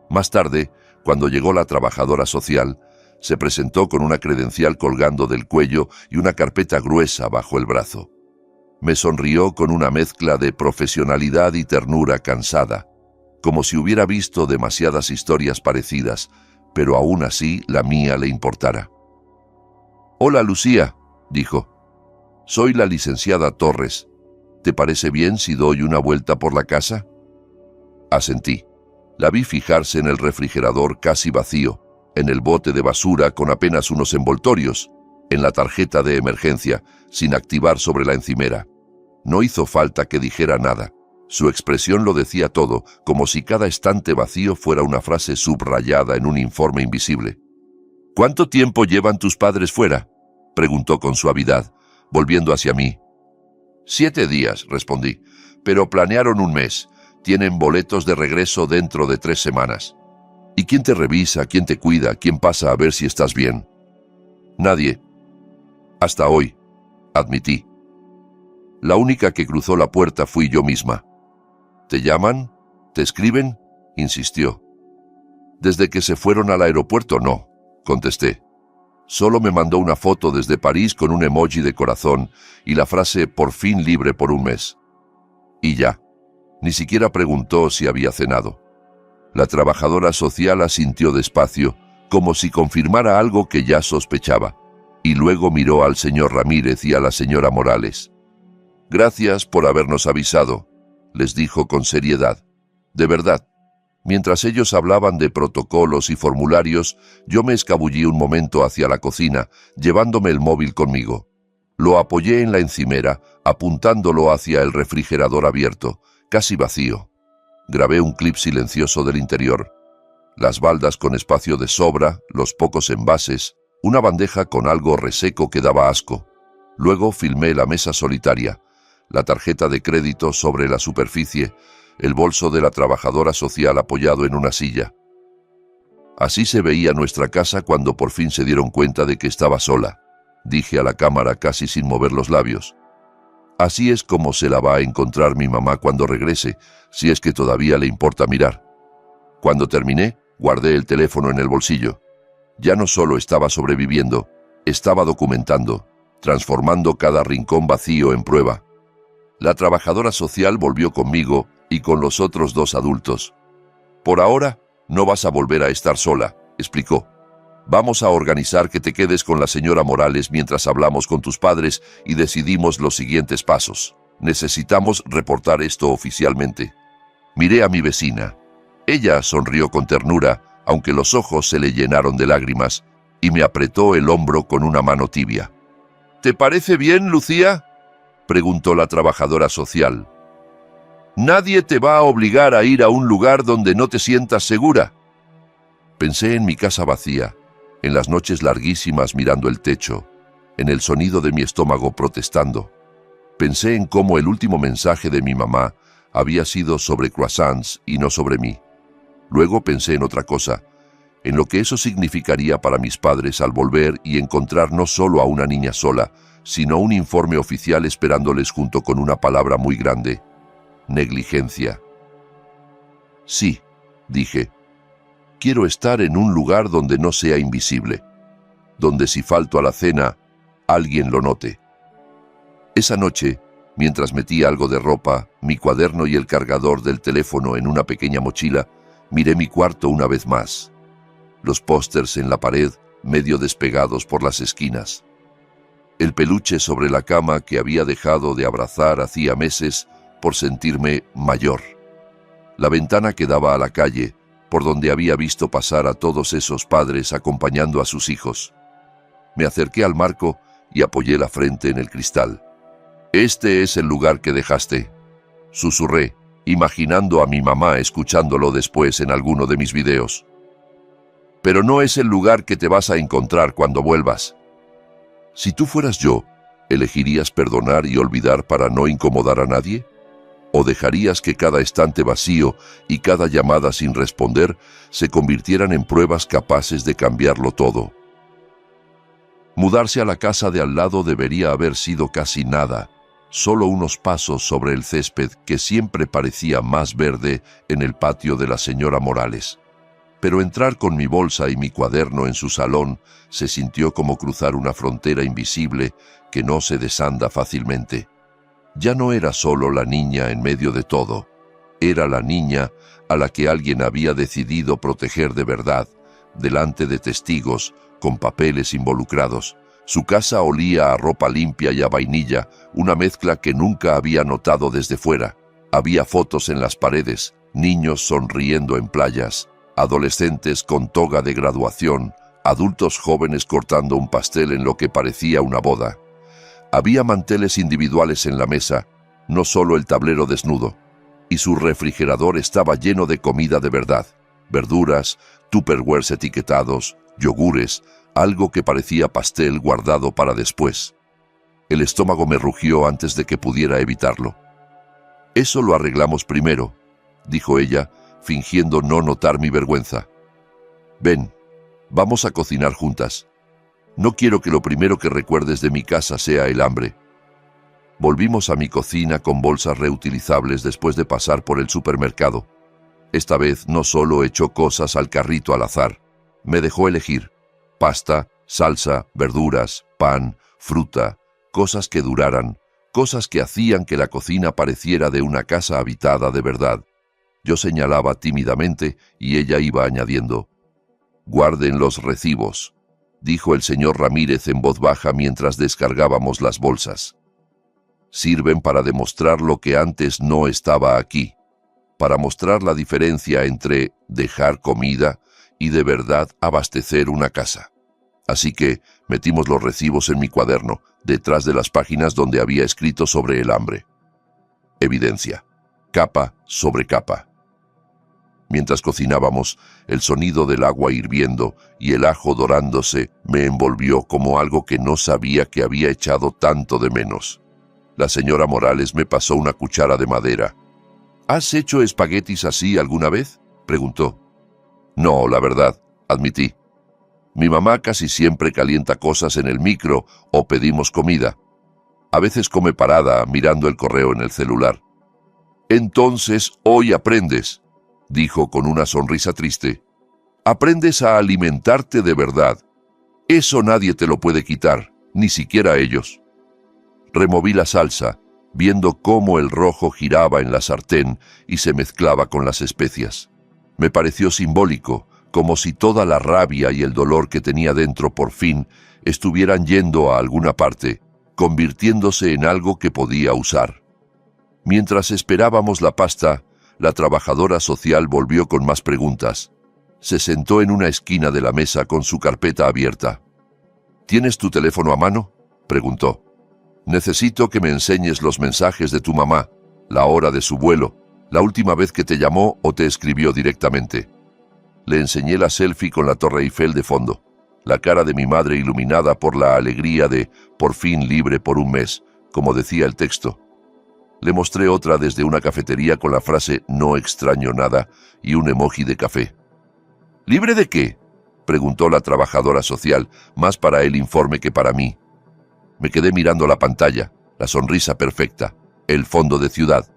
Más tarde, cuando llegó la trabajadora social, se presentó con una credencial colgando del cuello y una carpeta gruesa bajo el brazo. Me sonrió con una mezcla de profesionalidad y ternura cansada, como si hubiera visto demasiadas historias parecidas, pero aún así la mía le importara. «Hola, Lucía», dijo. «Soy la licenciada Torres. ¿Te parece bien si doy una vuelta por la casa?» Asentí. La vi fijarse en el refrigerador casi vacío, en el bote de basura con apenas unos envoltorios, en la tarjeta de emergencia, sin activar sobre la encimera. No hizo falta que dijera nada. Su expresión lo decía todo, como si cada estante vacío fuera una frase subrayada en un informe invisible. «¿Cuánto tiempo llevan tus padres fuera?», preguntó con suavidad, volviendo hacia mí. «7 días», respondí, «pero planearon un mes. Tienen boletos de regreso dentro de 3 semanas». «¿Y quién te revisa, quién te cuida, quién pasa a ver si estás bien?» «Nadie. Hasta hoy», admití. «La única que cruzó la puerta fui yo misma». ¿Te llaman? ¿Te escriben?, insistió. Desde que se fueron al aeropuerto, no, contesté. Solo me mandó una foto desde París con un emoji de corazón y la frase «por fin libre por un mes». Y ya. Ni siquiera preguntó si había cenado. La trabajadora social asintió despacio, como si confirmara algo que ya sospechaba, y luego miró al señor Ramírez y a la señora Morales. «Gracias por habernos avisado», les dijo con seriedad. «De verdad». Mientras ellos hablaban de protocolos y formularios, yo me escabullí un momento hacia la cocina, llevándome el móvil conmigo. Lo apoyé en la encimera, apuntándolo hacia el refrigerador abierto, casi vacío. Grabé un clip silencioso del interior. Las baldas con espacio de sobra, los pocos envases, una bandeja con algo reseco que daba asco. Luego filmé la mesa solitaria, la tarjeta de crédito sobre la superficie, el bolso de la trabajadora social apoyado en una silla. Así se veía nuestra casa cuando por fin se dieron cuenta de que estaba sola, dije a la cámara casi sin mover los labios. Así es como se la va a encontrar mi mamá cuando regrese, si es que todavía le importa mirar. Cuando terminé, guardé el teléfono en el bolsillo. Ya no solo estaba sobreviviendo, estaba documentando, transformando cada rincón vacío en prueba. La trabajadora social volvió conmigo y con los otros 2 adultos. «Por ahora, no vas a volver a estar sola», explicó. «Vamos a organizar que te quedes con la señora Morales mientras hablamos con tus padres y decidimos los siguientes pasos. Necesitamos reportar esto oficialmente». Miré a mi vecina. Ella sonrió con ternura, aunque los ojos se le llenaron de lágrimas, y me apretó el hombro con una mano tibia. «¿Te parece bien, Lucía?», preguntó la trabajadora social. «Nadie te va a obligar a ir a un lugar donde no te sientas segura». Pensé en mi casa vacía, en las noches larguísimas mirando el techo, en el sonido de mi estómago protestando. Pensé en cómo el último mensaje de mi mamá había sido sobre croissants y no sobre mí. Luego pensé en otra cosa, en lo que eso significaría para mis padres al volver y encontrar no solo a una niña sola, sino un informe oficial esperándoles junto con una palabra muy grande: negligencia. «Sí», dije, «quiero estar en un lugar donde no sea invisible, donde si falto a la cena, alguien lo note». Esa noche, mientras metía algo de ropa, mi cuaderno y el cargador del teléfono en una pequeña mochila, miré mi cuarto una vez más. Los pósters en la pared, medio despegados por las esquinas. El peluche sobre la cama que había dejado de abrazar hacía meses por sentirme mayor. La ventana que daba a la calle, por donde había visto pasar a todos esos padres acompañando a sus hijos. Me acerqué al marco y apoyé la frente en el cristal. «Este es el lugar que dejaste», susurré, imaginando a mi mamá escuchándolo después en alguno de mis videos. «Pero no es el lugar que te vas a encontrar cuando vuelvas». Si tú fueras yo, ¿elegirías perdonar y olvidar para no incomodar a nadie? ¿O dejarías que cada estante vacío y cada llamada sin responder se convirtieran en pruebas capaces de cambiarlo todo? Mudarse a la casa de al lado debería haber sido casi nada, solo unos pasos sobre el césped que siempre parecía más verde en el patio de la señora Morales. Pero entrar con mi bolsa y mi cuaderno en su salón se sintió como cruzar una frontera invisible que no se desanda fácilmente. Ya no era solo la niña en medio de todo, era la niña a la que alguien había decidido proteger de verdad, delante de testigos, con papeles involucrados. Su casa olía a ropa limpia y a vainilla, una mezcla que nunca había notado desde fuera. Había fotos en las paredes, niños sonriendo en playas, adolescentes con toga de graduación, adultos jóvenes cortando un pastel en lo que parecía una boda. Había manteles individuales en la mesa, no solo el tablero desnudo, y su refrigerador estaba lleno de comida de verdad, verduras, tupperwares etiquetados, yogures, algo que parecía pastel guardado para después. El estómago me rugió antes de que pudiera evitarlo. «Eso lo arreglamos primero», dijo ella, fingiendo no notar mi vergüenza. «Ven, vamos a cocinar juntas. No quiero que lo primero que recuerdes de mi casa sea el hambre». Volvimos a mi cocina con bolsas reutilizables después de pasar por el supermercado. Esta vez no solo echó cosas al carrito al azar, me dejó elegir: pasta, salsa, verduras, pan, fruta, cosas que duraran, cosas que hacían que la cocina pareciera de una casa habitada de verdad. Yo señalaba tímidamente y ella iba añadiendo: «Guarden los recibos», dijo el señor Ramírez en voz baja mientras descargábamos las bolsas. «Sirven para demostrar lo que antes no estaba aquí, para mostrar la diferencia entre dejar comida y de verdad abastecer una casa». Así que metimos los recibos en mi cuaderno, detrás de las páginas donde había escrito sobre el hambre. Evidencia. Capa sobre capa. Mientras cocinábamos, el sonido del agua hirviendo y el ajo dorándose me envolvió como algo que no sabía que había echado tanto de menos. La señora Morales me pasó una cuchara de madera. «¿Has hecho espaguetis así alguna vez?», preguntó. «No, la verdad», admití. «Mi mamá casi siempre calienta cosas en el micro o pedimos comida. A veces come parada mirando el correo en el celular». «Entonces hoy aprendes», dijo con una sonrisa triste. «Aprendes a alimentarte de verdad. Eso nadie te lo puede quitar, ni siquiera ellos». Removí la salsa, viendo cómo el rojo giraba en la sartén y se mezclaba con las especias. Me pareció simbólico, como si toda la rabia y el dolor que tenía dentro por fin estuvieran yendo a alguna parte, convirtiéndose en algo que podía usar. Mientras esperábamos la pasta, la trabajadora social volvió con más preguntas. Se sentó en una esquina de la mesa con su carpeta abierta. «¿Tienes tu teléfono a mano?», preguntó. «Necesito que me enseñes los mensajes de tu mamá, la hora de su vuelo, la última vez que te llamó o te escribió directamente». Le enseñé la selfie con la Torre Eiffel de fondo, la cara de mi madre iluminada por la alegría de «por fin libre por un mes», como decía el texto. Le mostré otra desde una cafetería con la frase «no extraño nada» y un emoji de café. «¿Libre de qué?», preguntó la trabajadora social, más para el informe que para mí. Me quedé mirando la pantalla, la sonrisa perfecta, el fondo de ciudad.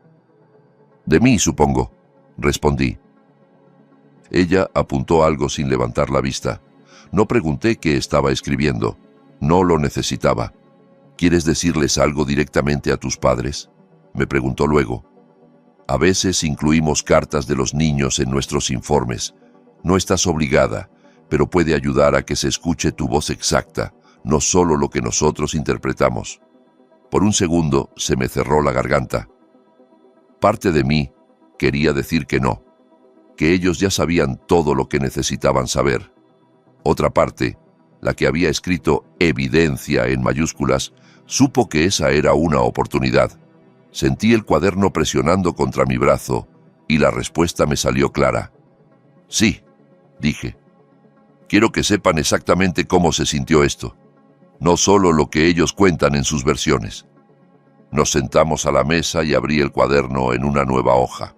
«De mí, supongo», respondí. Ella apuntó algo sin levantar la vista. No pregunté qué estaba escribiendo. No lo necesitaba. «¿Quieres decirles algo directamente a tus padres?», me preguntó luego. «A veces incluimos cartas de los niños en nuestros informes. No estás obligada, pero puede ayudar a que se escuche tu voz exacta, no solo lo que nosotros interpretamos». Por un segundo se me cerró la garganta. Parte de mí quería decir que no, que ellos ya sabían todo lo que necesitaban saber. Otra parte, la que había escrito evidencia en mayúsculas, supo que esa era una oportunidad. Sentí el cuaderno presionando contra mi brazo y la respuesta me salió clara. «Sí», dije. «Quiero que sepan exactamente cómo se sintió esto, no solo lo que ellos cuentan en sus versiones». Nos sentamos a la mesa y abrí el cuaderno en una nueva hoja.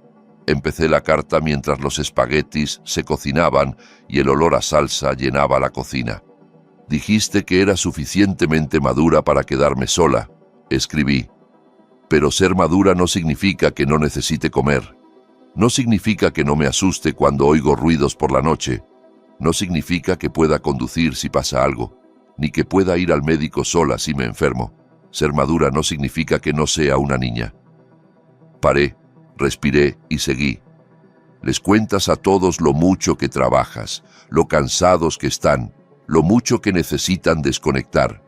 Empecé la carta mientras los espaguetis se cocinaban y el olor a salsa llenaba la cocina. «Dijiste que era suficientemente madura para quedarme sola», escribí. «Pero ser madura no significa que no necesite comer. No significa que no me asuste cuando oigo ruidos por la noche. No significa que pueda conducir si pasa algo, ni que pueda ir al médico sola si me enfermo. Ser madura no significa que no sea una niña». Paré, respiré y seguí. «Les cuentas a todos lo mucho que trabajas, lo cansados que están, lo mucho que necesitan desconectar.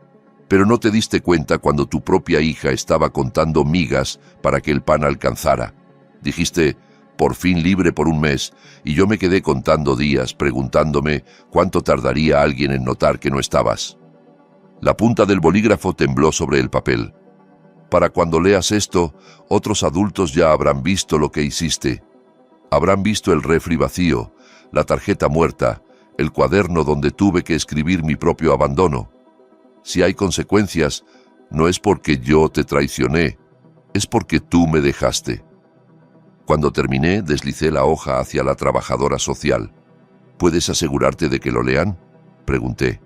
Pero no te diste cuenta cuando tu propia hija estaba contando migas para que el pan alcanzara. Dijiste, por fin libre por un mes, y yo me quedé contando días preguntándome cuánto tardaría alguien en notar que no estabas». La punta del bolígrafo tembló sobre el papel. «Para cuando leas esto, otros adultos ya habrán visto lo que hiciste. Habrán visto el refri vacío, la tarjeta muerta, el cuaderno donde tuve que escribir mi propio abandono. Si hay consecuencias, no es porque yo te traicioné, es porque tú me dejaste». Cuando terminé, deslicé la hoja hacia la trabajadora social. «¿Puedes asegurarte de que lo lean?», pregunté.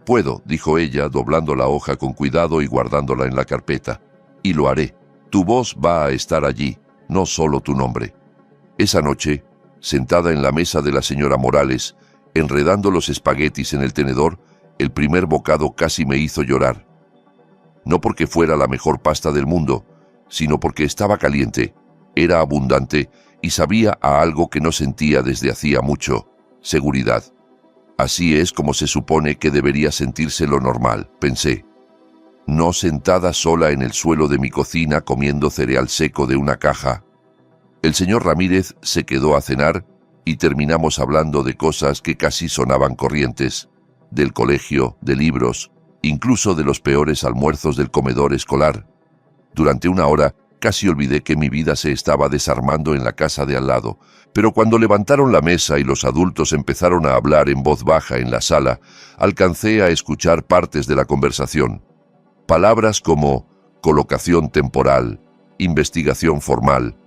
«Puedo», dijo ella, doblando la hoja con cuidado y guardándola en la carpeta. Y lo haré. Tu voz va a estar allí, no solo tu nombre. Esa noche, sentada en la mesa de la señora Morales, enredando los espaguetis en el tenedor, el primer bocado casi me hizo llorar. No porque fuera la mejor pasta del mundo, sino porque estaba caliente, era abundante y sabía a algo que no sentía desde hacía mucho: seguridad. Así es como se supone que debería sentirse lo normal, pensé. No sentada sola en el suelo de mi cocina comiendo cereal seco de una caja. El señor Ramírez se quedó a cenar y terminamos hablando de cosas que casi sonaban corrientes, del colegio, de libros, incluso de los peores almuerzos del comedor escolar. Durante una hora casi olvidé que mi vida se estaba desarmando en la casa de al lado, pero cuando levantaron la mesa y los adultos empezaron a hablar en voz baja en la sala, alcancé a escuchar partes de la conversación. Palabras como colocación temporal, investigación formal,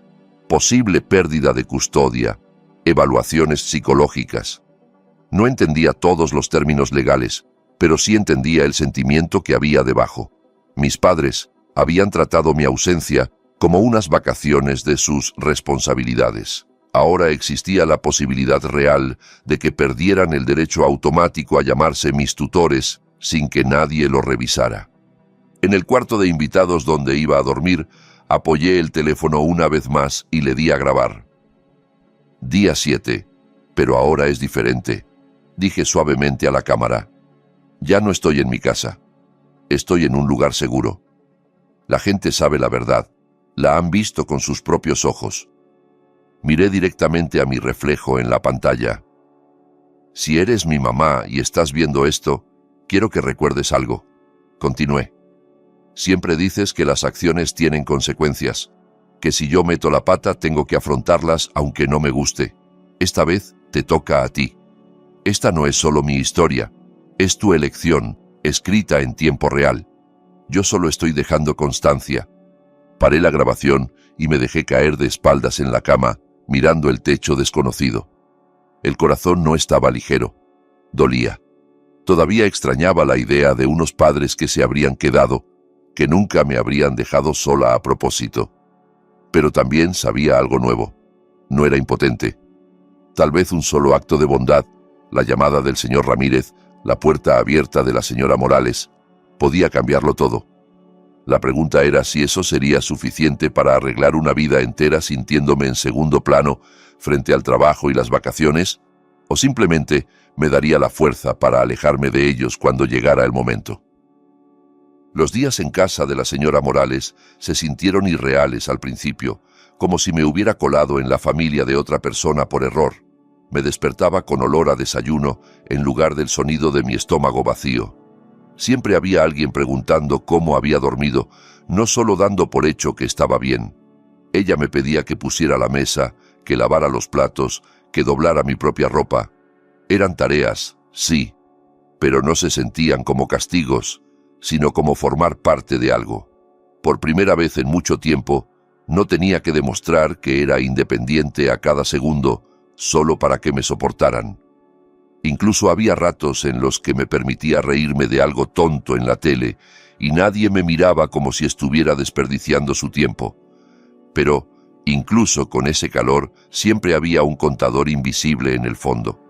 posible pérdida de custodia, evaluaciones psicológicas. No entendía todos los términos legales, pero sí entendía el sentimiento que había debajo. Mis padres habían tratado mi ausencia como unas vacaciones de sus responsabilidades. Ahora existía la posibilidad real de que perdieran el derecho automático a llamarse mis tutores sin que nadie lo revisara. En el cuarto de invitados donde iba a dormir, apoyé el teléfono una vez más y le di a grabar. Día 7, pero ahora es diferente, dije suavemente a la cámara. Ya no estoy en mi casa. Estoy en un lugar seguro. La gente sabe la verdad. La han visto con sus propios ojos. Miré directamente a mi reflejo en la pantalla. Si eres mi mamá y estás viendo esto, quiero que recuerdes algo. Continué. Siempre dices que las acciones tienen consecuencias, que si yo meto la pata tengo que afrontarlas aunque no me guste. Esta vez te toca a ti. Esta no es solo mi historia, es tu elección, escrita en tiempo real. Yo solo estoy dejando constancia. Paré la grabación y me dejé caer de espaldas en la cama, mirando el techo desconocido. El corazón no estaba ligero. Dolía. Todavía extrañaba la idea de unos padres que se habrían quedado, que nunca me habrían dejado sola a propósito. Pero también sabía algo nuevo. No era impotente. Tal vez un solo acto de bondad, la llamada del señor Ramírez, la puerta abierta de la señora Morales, podía cambiarlo todo. La pregunta era si eso sería suficiente para arreglar una vida entera sintiéndome en segundo plano frente al trabajo y las vacaciones, o simplemente me daría la fuerza para alejarme de ellos cuando llegara el momento. Los días en casa de la señora Morales se sintieron irreales al principio, como si me hubiera colado en la familia de otra persona por error. Me despertaba con olor a desayuno en lugar del sonido de mi estómago vacío. Siempre había alguien preguntando cómo había dormido, no solo dando por hecho que estaba bien. Ella me pedía que pusiera la mesa, que lavara los platos, que doblara mi propia ropa. Eran tareas, sí, pero no se sentían como castigos, sino como formar parte de algo. Por primera vez en mucho tiempo, no tenía que demostrar que era independiente a cada segundo, solo para que me soportaran. Incluso había ratos en los que me permitía reírme de algo tonto en la tele y nadie me miraba como si estuviera desperdiciando su tiempo. Pero, incluso con ese calor, siempre había un contador invisible en el fondo.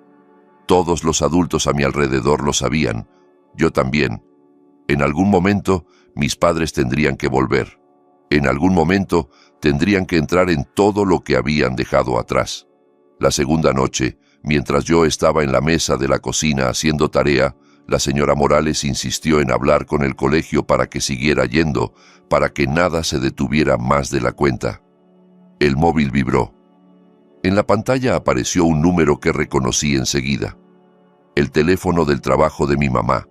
Todos los adultos a mi alrededor lo sabían, yo también. En algún momento, mis padres tendrían que volver. En algún momento, tendrían que entrar en todo lo que habían dejado atrás. La segunda noche, mientras yo estaba en la mesa de la cocina haciendo tarea, la señora Morales insistió en hablar con el colegio para que siguiera yendo, para que nada se detuviera más de la cuenta. El móvil vibró. En la pantalla apareció un número que reconocí enseguida. El teléfono del trabajo de mi mamá,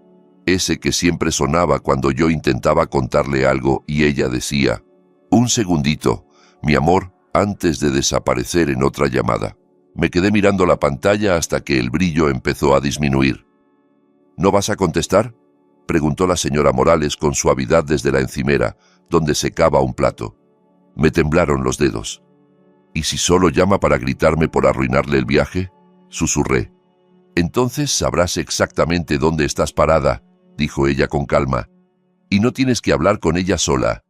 ese que siempre sonaba cuando yo intentaba contarle algo y ella decía: «Un segundito, mi amor», antes de desaparecer en otra llamada. Me quedé mirando la pantalla hasta que el brillo empezó a disminuir. «¿No vas a contestar?», preguntó la señora Morales con suavidad desde la encimera, donde secaba un plato. Me temblaron los dedos. «¿Y si solo llama para gritarme por arruinarle el viaje?», susurré. «Entonces sabrás exactamente dónde estás parada», dijo ella con calma. «Y no tienes que hablar con ella sola.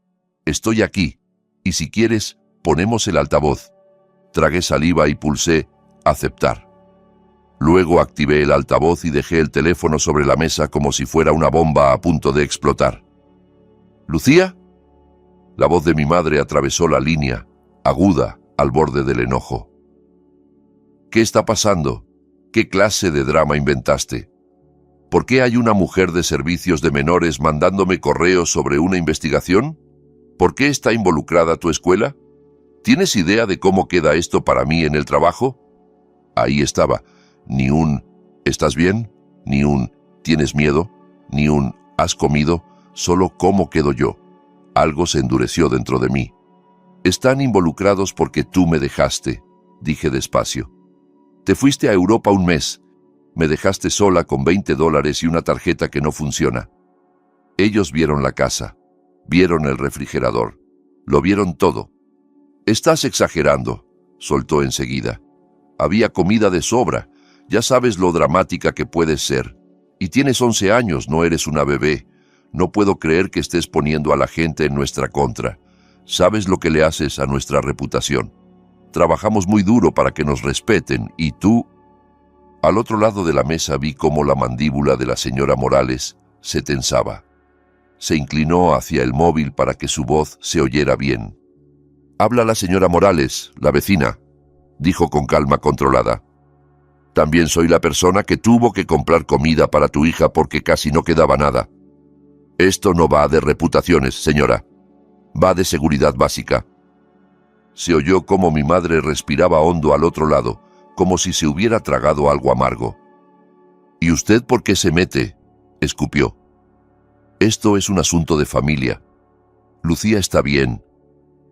Estoy aquí, y si quieres, ponemos el altavoz. Tragué saliva y pulsé aceptar. Luego activé el altavoz y dejé el teléfono sobre la mesa como si fuera una bomba a punto de explotar. ¿Lucía? La voz de mi madre atravesó la línea, aguda, al borde del enojo. ¿Qué está pasando? ¿Qué clase de drama inventaste? ¿Por qué hay una mujer de servicios de menores mandándome correos sobre una investigación? ¿Por qué está involucrada tu escuela? ¿Tienes idea de cómo queda esto para mí en el trabajo? Ahí estaba. Ni un ¿estás bien? Ni un ¿tienes miedo? Ni un ¿has comido? Solo ¿cómo quedo yo? Algo se endureció dentro de mí. Están involucrados porque tú me dejaste, dije despacio. Te fuiste a Europa un mes. Me dejaste sola con $20 y una tarjeta que no funciona. Ellos vieron la casa, vieron el refrigerador, lo vieron todo. Estás exagerando, soltó enseguida. Había comida de sobra. Ya sabes lo dramática que puedes ser. Y tienes 11 años, no eres una bebé. No puedo creer que estés poniendo a la gente en nuestra contra. Sabes lo que le haces a nuestra reputación. Trabajamos muy duro para que nos respeten, y tú... Al otro lado de la mesa vi cómo la mandíbula de la señora Morales se tensaba. Se inclinó hacia el móvil para que su voz se oyera bien. «Habla la señora Morales, la vecina», dijo con calma controlada. «También soy la persona que tuvo que comprar comida para tu hija porque casi no quedaba nada. Esto no va de reputaciones, señora. Va de seguridad básica». Se oyó cómo mi madre respiraba hondo al otro lado, como si se hubiera tragado algo amargo. «¿Y usted por qué se mete?», escupió. «Esto es un asunto de familia. Lucía está bien.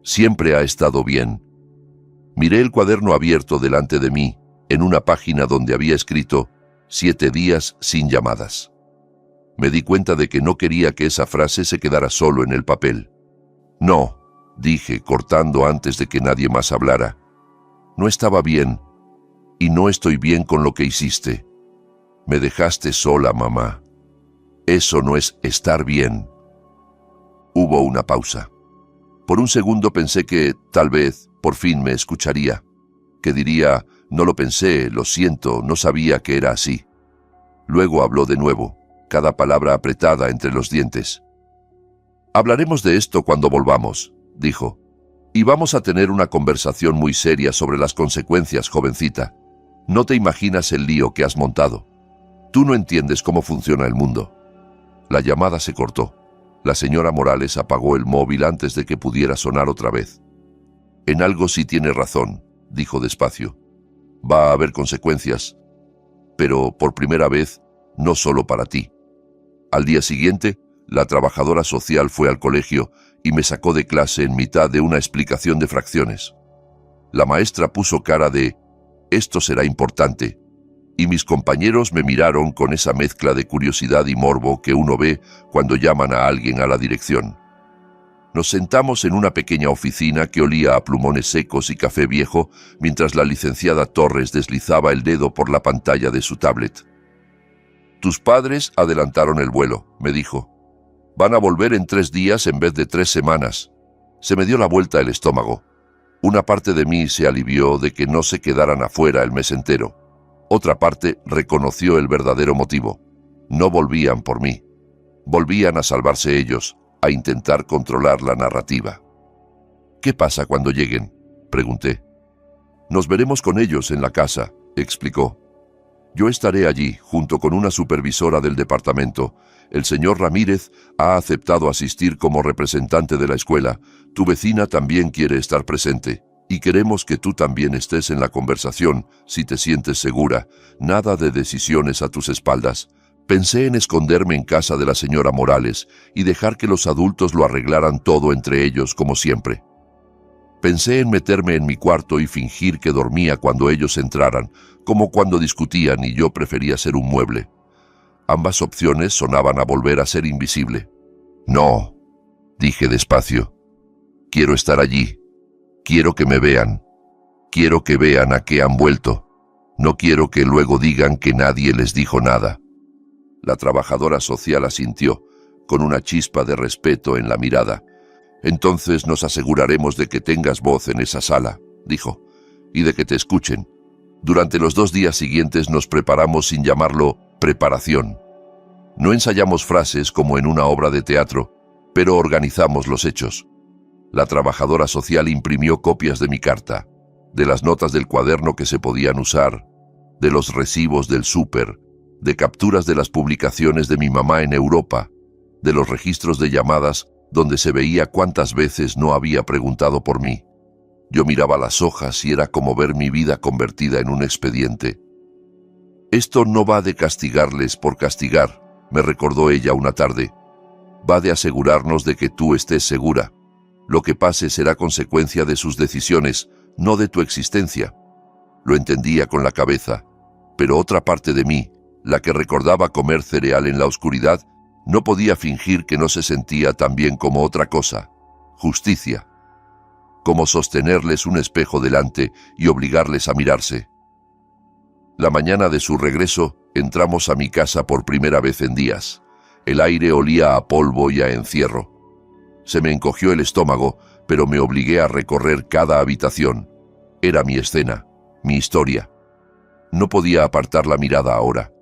Siempre ha estado bien». Miré el cuaderno abierto delante de mí, en una página donde había escrito 7 días sin llamadas. Me di cuenta de que no quería que esa frase se quedara solo en el papel. «No», dije, cortando antes de que nadie más hablara. «No estaba bien, y no estoy bien con lo que hiciste. Me dejaste sola, mamá. Eso no es estar bien». Hubo una pausa. Por un segundo pensé que, tal vez, por fin me escucharía, que diría, «No lo pensé, lo siento, no sabía que era así». Luego habló de nuevo, cada palabra apretada entre los dientes. «Hablaremos de esto cuando volvamos», dijo, «y vamos a tener una conversación muy seria sobre las consecuencias, jovencita. No te imaginas el lío que has montado. Tú no entiendes cómo funciona el mundo». La llamada se cortó. La señora Morales apagó el móvil antes de que pudiera sonar otra vez. «En algo sí tiene razón», dijo despacio. «Va a haber consecuencias, pero por primera vez, no solo para ti». Al día siguiente, la trabajadora social fue al colegio y me sacó de clase en mitad de una explicación de fracciones. La maestra puso cara de «esto será importante», y mis compañeros me miraron con esa mezcla de curiosidad y morbo que uno ve cuando llaman a alguien a la dirección. Nos sentamos en una pequeña oficina que olía a plumones secos y café viejo mientras la licenciada Torres deslizaba el dedo por la pantalla de su tablet. «Tus padres adelantaron el vuelo», me dijo. «Van a volver en 3 días en vez de 3 semanas». Se me dio la vuelta el estómago. Una parte de mí se alivió de que no se quedaran afuera el mes entero. Otra parte reconoció el verdadero motivo. No volvían por mí. Volvían a salvarse ellos, a intentar controlar la narrativa. «¿Qué pasa cuando lleguen?», pregunté. «Nos veremos con ellos en la casa», explicó. «Yo estaré allí, junto con una supervisora del departamento. El señor Ramírez ha aceptado asistir como representante de la escuela. Tu vecina también quiere estar presente. Y queremos que tú también estés en la conversación, si te sientes segura. Nada de decisiones a tus espaldas». Pensé en esconderme en casa de la señora Morales y dejar que los adultos lo arreglaran todo entre ellos como siempre. Pensé en meterme en mi cuarto y fingir que dormía cuando ellos entraran, como cuando discutían y yo prefería ser un mueble. Ambas opciones sonaban a volver a ser invisible. «No», dije despacio. «Quiero estar allí. Quiero que me vean. Quiero que vean a qué han vuelto. No quiero que luego digan que nadie les dijo nada». La trabajadora social asintió, con una chispa de respeto en la mirada. Entonces nos aseguraremos de que tengas voz en esa sala, dijo, y de que te escuchen. Durante los 2 días siguientes nos preparamos sin llamarlo preparación. No ensayamos frases como en una obra de teatro, pero organizamos los hechos. La trabajadora social imprimió copias de mi carta, de las notas del cuaderno que se podían usar, de los recibos del súper, de capturas de las publicaciones de mi mamá en Europa, de los registros de llamadas donde se veía cuántas veces no había preguntado por mí. Yo miraba las hojas y era como ver mi vida convertida en un expediente. Esto no va de castigarles por castigar, me recordó ella una tarde. Va de asegurarnos de que tú estés segura. Lo que pase será consecuencia de sus decisiones, no de tu existencia. Lo entendía con la cabeza, pero otra parte de mí, la que recordaba comer cereal en la oscuridad, no podía fingir que no se sentía tan bien como otra cosa, justicia. Como sostenerles un espejo delante y obligarles a mirarse. La mañana de su regreso, entramos a mi casa por primera vez en días. El aire olía a polvo y a encierro. Se me encogió el estómago, pero me obligué a recorrer cada habitación. Era mi escena, mi historia. No podía apartar la mirada ahora.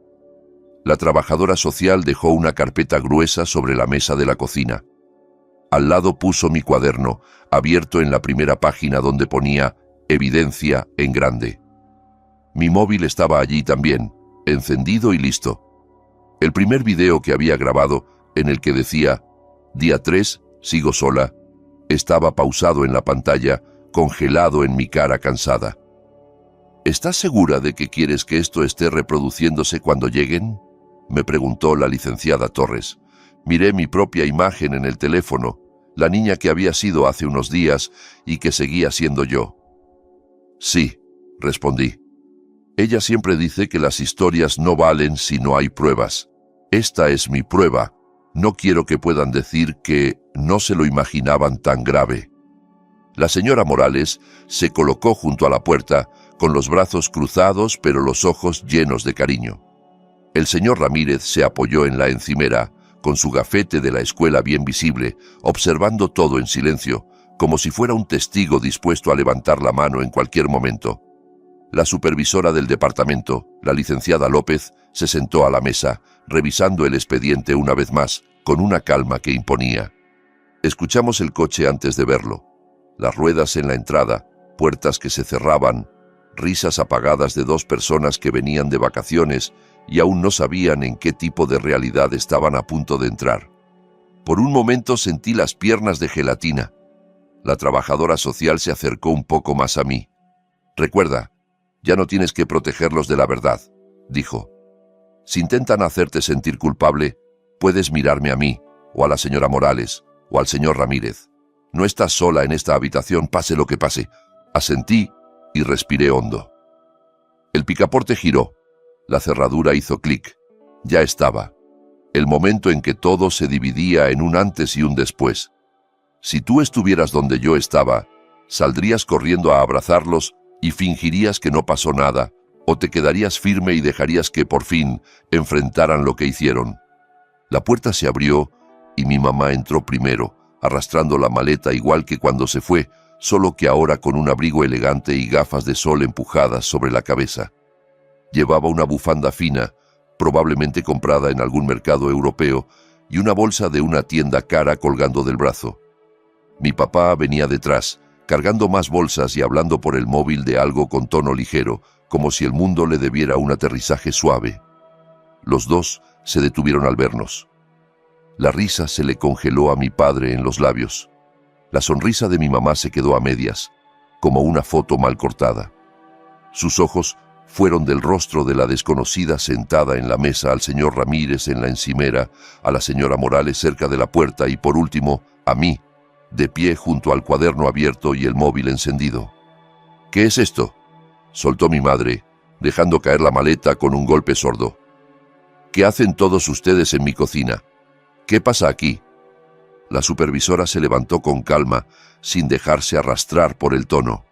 La trabajadora social dejó una carpeta gruesa sobre la mesa de la cocina. Al lado puso mi cuaderno, abierto en la primera página donde ponía «Evidencia» en grande. Mi móvil estaba allí también, encendido y listo. El primer video que había grabado, en el que decía «Día 3, sigo sola», estaba pausado en la pantalla, congelado en mi cara cansada. ¿Estás segura de que quieres que esto esté reproduciéndose cuando lleguen?, me preguntó la licenciada Torres. Miré mi propia imagen en el teléfono, la niña que había sido hace unos días y que seguía siendo yo. Sí, respondí. Ella siempre dice que las historias no valen si no hay pruebas. Esta es mi prueba. No quiero que puedan decir que no se lo imaginaban tan grave. La señora Morales se colocó junto a la puerta, con los brazos cruzados pero los ojos llenos de cariño. El señor Ramírez se apoyó en la encimera, con su gafete de la escuela bien visible, observando todo en silencio, como si fuera un testigo dispuesto a levantar la mano en cualquier momento. La supervisora del departamento, la licenciada López, se sentó a la mesa, revisando el expediente una vez más, con una calma que imponía. Escuchamos el coche antes de verlo. Las ruedas en la entrada, puertas que se cerraban, risas apagadas de 2 personas que venían de vacaciones y aún no sabían en qué tipo de realidad estaban a punto de entrar. Por un momento sentí las piernas de gelatina. La trabajadora social se acercó un poco más a mí. «Recuerda, ya no tienes que protegerlos de la verdad», dijo. «Si intentan hacerte sentir culpable, puedes mirarme a mí, o a la señora Morales, o al señor Ramírez. No estás sola en esta habitación, pase lo que pase». Asentí y respiré hondo. El picaporte giró. La cerradura hizo clic. Ya estaba. El momento en que todo se dividía en un antes y un después. Si tú estuvieras donde yo estaba, saldrías corriendo a abrazarlos y fingirías que no pasó nada, o te quedarías firme y dejarías que por fin enfrentaran lo que hicieron. La puerta se abrió y mi mamá entró primero, arrastrando la maleta igual que cuando se fue, solo que ahora con un abrigo elegante y gafas de sol empujadas sobre la cabeza. Llevaba una bufanda fina, probablemente comprada en algún mercado europeo, y una bolsa de una tienda cara colgando del brazo. Mi papá venía detrás, cargando más bolsas y hablando por el móvil de algo con tono ligero, como si el mundo le debiera un aterrizaje suave. Los dos se detuvieron al vernos. La risa se le congeló a mi padre en los labios. La sonrisa de mi mamá se quedó a medias, como una foto mal cortada. Sus ojos fueron del rostro de la desconocida sentada en la mesa al señor Ramírez en la encimera, a la señora Morales cerca de la puerta y, por último, a mí, de pie junto al cuaderno abierto y el móvil encendido. «¿Qué es esto?», soltó mi madre, dejando caer la maleta con un golpe sordo. «¿Qué hacen todos ustedes en mi cocina? ¿Qué pasa aquí?». La supervisora se levantó con calma, sin dejarse arrastrar por el tono.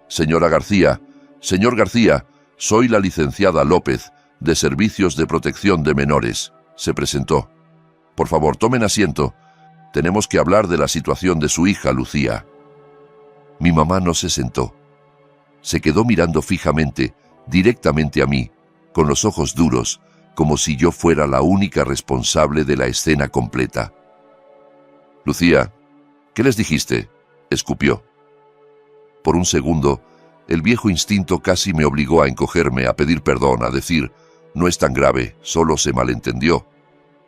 «Señora García, señor García, soy la licenciada López, de Servicios de Protección de Menores», se presentó. «Por favor, tomen asiento. Tenemos que hablar de la situación de su hija, Lucía. Mi mamá no se sentó. Se quedó mirando fijamente, directamente a mí, con los ojos duros, como si yo fuera la única responsable de la escena completa. Lucía, ¿qué les dijiste?, escupió. Por un segundo, el viejo instinto casi me obligó a encogerme, a pedir perdón, a decir, no es tan grave, solo se malentendió.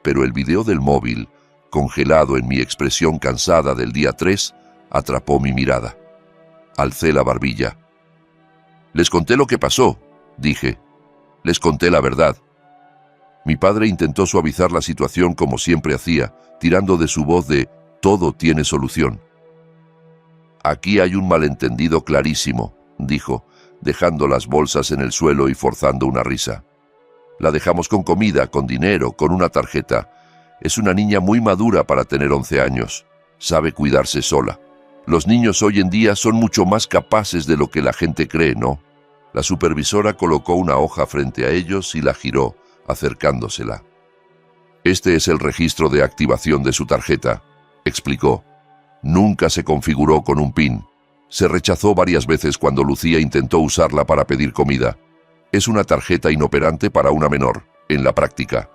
Pero el video del móvil, congelado en mi expresión cansada del día 3, atrapó mi mirada. Alcé la barbilla. Les conté lo que pasó, dije. Les conté la verdad. Mi padre intentó suavizar la situación como siempre hacía, tirando de su voz de «todo tiene solución». Aquí hay un malentendido clarísimo, dijo, dejando las bolsas en el suelo y forzando una risa. La dejamos con comida, con dinero, con una tarjeta. Es una niña muy madura para tener 11 años. Sabe cuidarse sola. Los niños hoy en día son mucho más capaces de lo que la gente cree, ¿no? La supervisora colocó una hoja frente a ellos y la giró, acercándosela. Este es el registro de activación de su tarjeta, explicó. Nunca se configuró con un PIN. Se rechazó varias veces cuando Lucía intentó usarla para pedir comida. Es una tarjeta inoperante para una menor, en la práctica.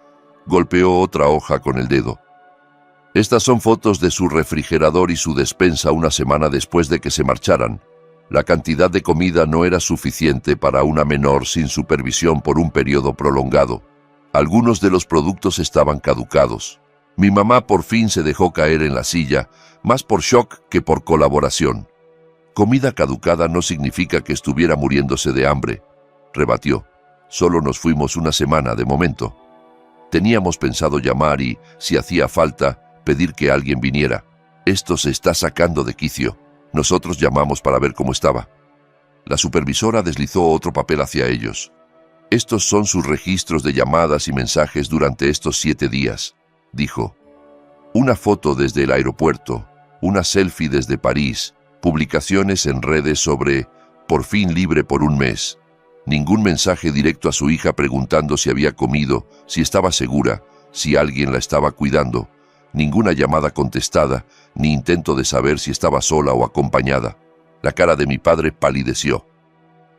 Golpeó otra hoja con el dedo. Estas son fotos de su refrigerador y su despensa una semana después de que se marcharan. La cantidad de comida no era suficiente para una menor sin supervisión por un periodo prolongado. Algunos de los productos estaban caducados. Mi mamá por fin se dejó caer en la silla, más por shock que por colaboración. Comida caducada no significa que estuviera muriéndose de hambre, rebatió. Solo nos fuimos una semana de momento. Teníamos pensado llamar y, si hacía falta, pedir que alguien viniera. Esto se está sacando de quicio. Nosotros llamamos para ver cómo estaba. La supervisora deslizó otro papel hacia ellos. Estos son sus registros de llamadas y mensajes durante estos 7 días, dijo. Una foto desde el aeropuerto, una selfie desde París, publicaciones en redes sobre «por fin libre por un mes». Ningún mensaje directo a su hija preguntando si había comido, si estaba segura, si alguien la estaba cuidando. Ninguna llamada contestada, ni intento de saber si estaba sola o acompañada. La cara de mi padre palideció.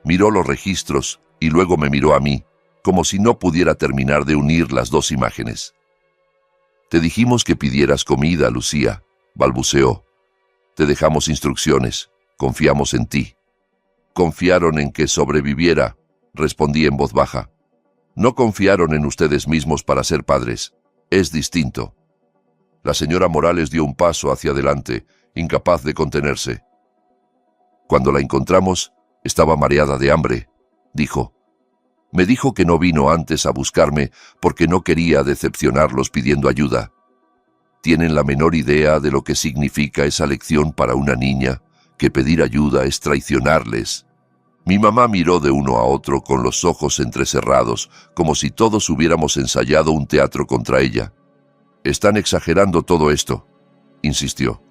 Miró los registros y luego me miró a mí, como si no pudiera terminar de unir las dos imágenes. «Te dijimos que pidieras comida, Lucía», balbuceó. «Te dejamos instrucciones, confiamos en ti». «Confiaron en que sobreviviera», respondí en voz baja. «No confiaron en ustedes mismos para ser padres. Es distinto». La señora Morales dio un paso hacia adelante, incapaz de contenerse. «Cuando la encontramos, estaba mareada de hambre», dijo. «Me dijo que no vino antes a buscarme porque no quería decepcionarlos pidiendo ayuda. ¿Tienen la menor idea de lo que significa esa lección para una niña? Que pedir ayuda es traicionarles». Mi mamá miró de uno a otro con los ojos entrecerrados, como si todos hubiéramos ensayado un teatro contra ella. «Están exagerando todo esto», insistió.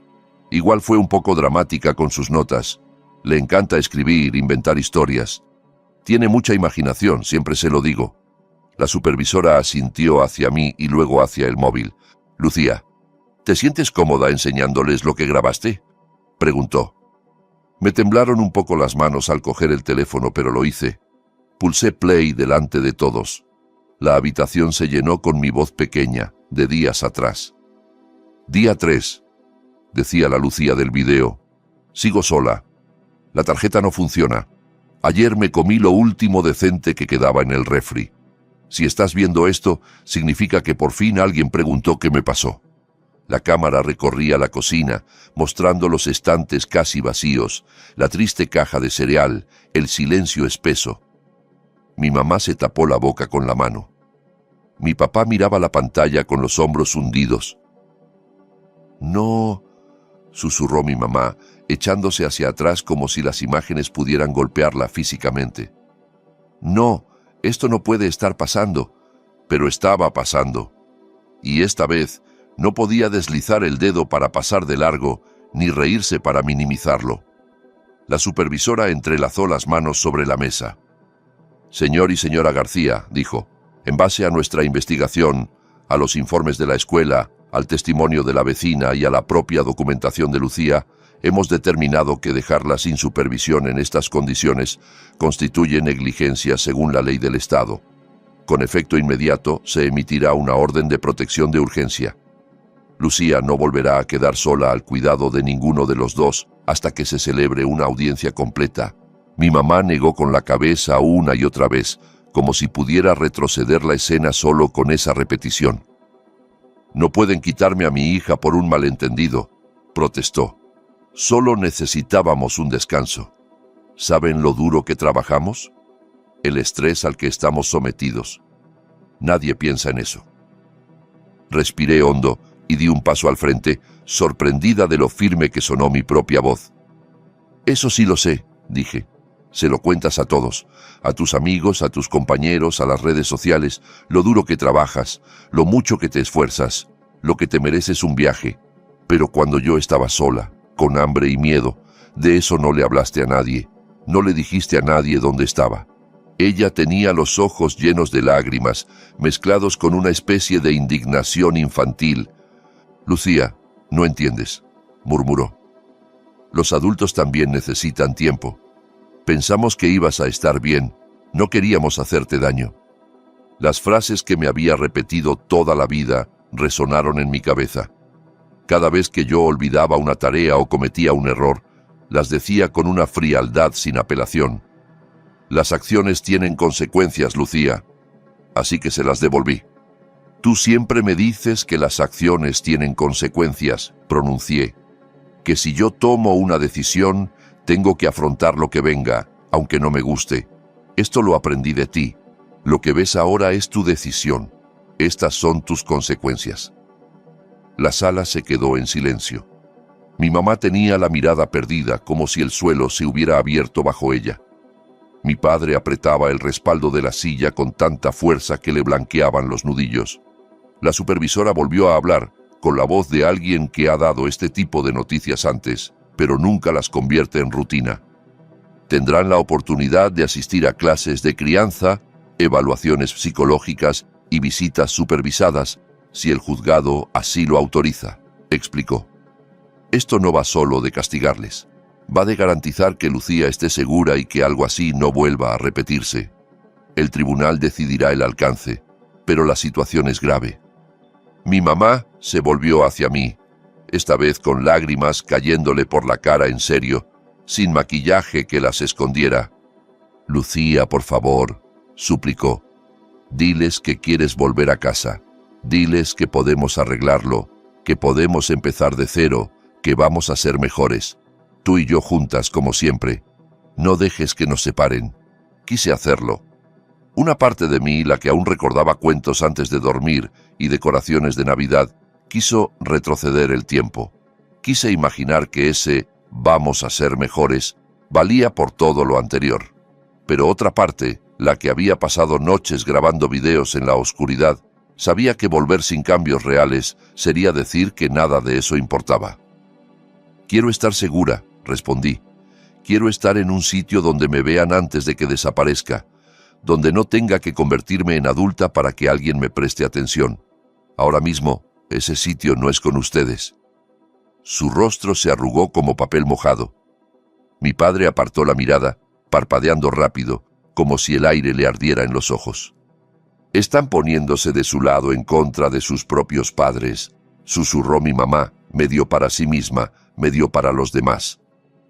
Igual fue un poco dramática con sus notas. Le encanta escribir, inventar historias. Tiene mucha imaginación, siempre se lo digo. La supervisora asintió hacia mí y luego hacia el móvil. «Lucía, ¿te sientes cómoda enseñándoles lo que grabaste?», preguntó. Me temblaron un poco las manos al coger el teléfono, pero lo hice. Pulsé play delante de todos. La habitación se llenó con mi voz pequeña, de días atrás. «Día 3», decía la Lucía del video. «Sigo sola. La tarjeta no funciona. Ayer me comí lo último decente que quedaba en el refri. Si estás viendo esto, significa que por fin alguien preguntó qué me pasó». La cámara recorría la cocina, mostrando los estantes casi vacíos, la triste caja de cereal, el silencio espeso. Mi mamá se tapó la boca con la mano. Mi papá miraba la pantalla con los hombros hundidos. «No», susurró mi mamá, echándose hacia atrás como si las imágenes pudieran golpearla físicamente. «No, esto no puede estar pasando», pero estaba pasando. Y esta vez no podía deslizar el dedo para pasar de largo, ni reírse para minimizarlo. La supervisora entrelazó las manos sobre la mesa. «Señor y señora García», dijo, «en base a nuestra investigación, a los informes de la escuela, al testimonio de la vecina y a la propia documentación de Lucía, hemos determinado que dejarla sin supervisión en estas condiciones constituye negligencia según la ley del Estado. Con efecto inmediato se emitirá una orden de protección de urgencia. Lucía no volverá a quedar sola al cuidado de ninguno de los dos hasta que se celebre una audiencia completa. Mi mamá negó con la cabeza una y otra vez, como si pudiera retroceder la escena solo con esa repetición. «No pueden quitarme a mi hija por un malentendido», protestó. «Solo necesitábamos un descanso. ¿Saben lo duro que trabajamos? El estrés al que estamos sometidos. Nadie piensa en eso». Respiré hondo y di un paso al frente, sorprendida de lo firme que sonó mi propia voz. «Eso sí lo sé», dije. «Se lo cuentas a todos, a tus amigos, a tus compañeros, a las redes sociales, lo duro que trabajas, lo mucho que te esfuerzas, lo que te mereces un viaje. Pero cuando yo estaba sola, con hambre y miedo, de eso no le hablaste a nadie, no le dijiste a nadie dónde estaba». Ella tenía los ojos llenos de lágrimas, mezclados con una especie de indignación infantil. «Lucía, no entiendes», murmuró. «Los adultos también necesitan tiempo. Pensamos que ibas a estar bien, no queríamos hacerte daño». Las frases que me había repetido toda la vida resonaron en mi cabeza. Cada vez que yo olvidaba una tarea o cometía un error, las decía con una frialdad sin apelación. «Las acciones tienen consecuencias, Lucía», así que se las devolví. «Tú siempre me dices que las acciones tienen consecuencias», pronuncié. «Que si yo tomo una decisión, tengo que afrontar lo que venga, aunque no me guste. Esto lo aprendí de ti. Lo que ves ahora es tu decisión. Estas son tus consecuencias». La sala se quedó en silencio. Mi mamá tenía la mirada perdida, como si el suelo se hubiera abierto bajo ella. Mi padre apretaba el respaldo de la silla con tanta fuerza que le blanqueaban los nudillos. La supervisora volvió a hablar, con la voz de alguien que ha dado este tipo de noticias antes, pero nunca las convierte en rutina. Tendrán la oportunidad de asistir a clases de crianza, evaluaciones psicológicas y visitas supervisadas, si el juzgado así lo autoriza, explicó. Esto no va solo de castigarles. Va de garantizar que Lucía esté segura y que algo así no vuelva a repetirse. El tribunal decidirá el alcance, pero la situación es grave. Mi mamá se volvió hacia mí, esta vez con lágrimas cayéndole por la cara en serio, sin maquillaje que las escondiera. «Lucía, por favor», suplicó. «Diles que quieres volver a casa. Diles que podemos arreglarlo, que podemos empezar de cero, que vamos a ser mejores. Tú y yo juntas, como siempre. No dejes que nos separen». Quise hacerlo. Una parte de mí, la que aún recordaba cuentos antes de dormir y decoraciones de Navidad, quiso retroceder el tiempo. Quise imaginar que ese «vamos a ser mejores» valía por todo lo anterior. Pero otra parte, la que había pasado noches grabando videos en la oscuridad, sabía que volver sin cambios reales sería decir que nada de eso importaba. «Quiero estar segura», respondí. «Quiero estar en un sitio donde me vean antes de que desaparezca, donde no tenga que convertirme en adulta para que alguien me preste atención. Ahora mismo, ese sitio no es con ustedes». Su rostro se arrugó como papel mojado. Mi padre apartó la mirada, parpadeando rápido, como si el aire le ardiera en los ojos. «Están poniéndose de su lado en contra de sus propios padres», susurró mi mamá, medio para sí misma, medio para los demás.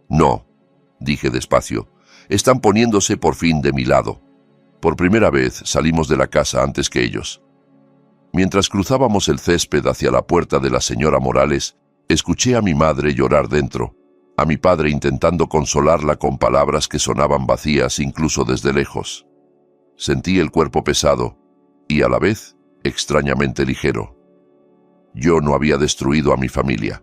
«No», dije despacio, «están poniéndose por fin de mi lado». Por primera vez salimos de la casa antes que ellos. Mientras cruzábamos el césped hacia la puerta de la señora Morales, escuché a mi madre llorar dentro, a mi padre intentando consolarla con palabras que sonaban vacías incluso desde lejos. Sentí el cuerpo pesado y a la vez extrañamente ligero. Yo no había destruido a mi familia.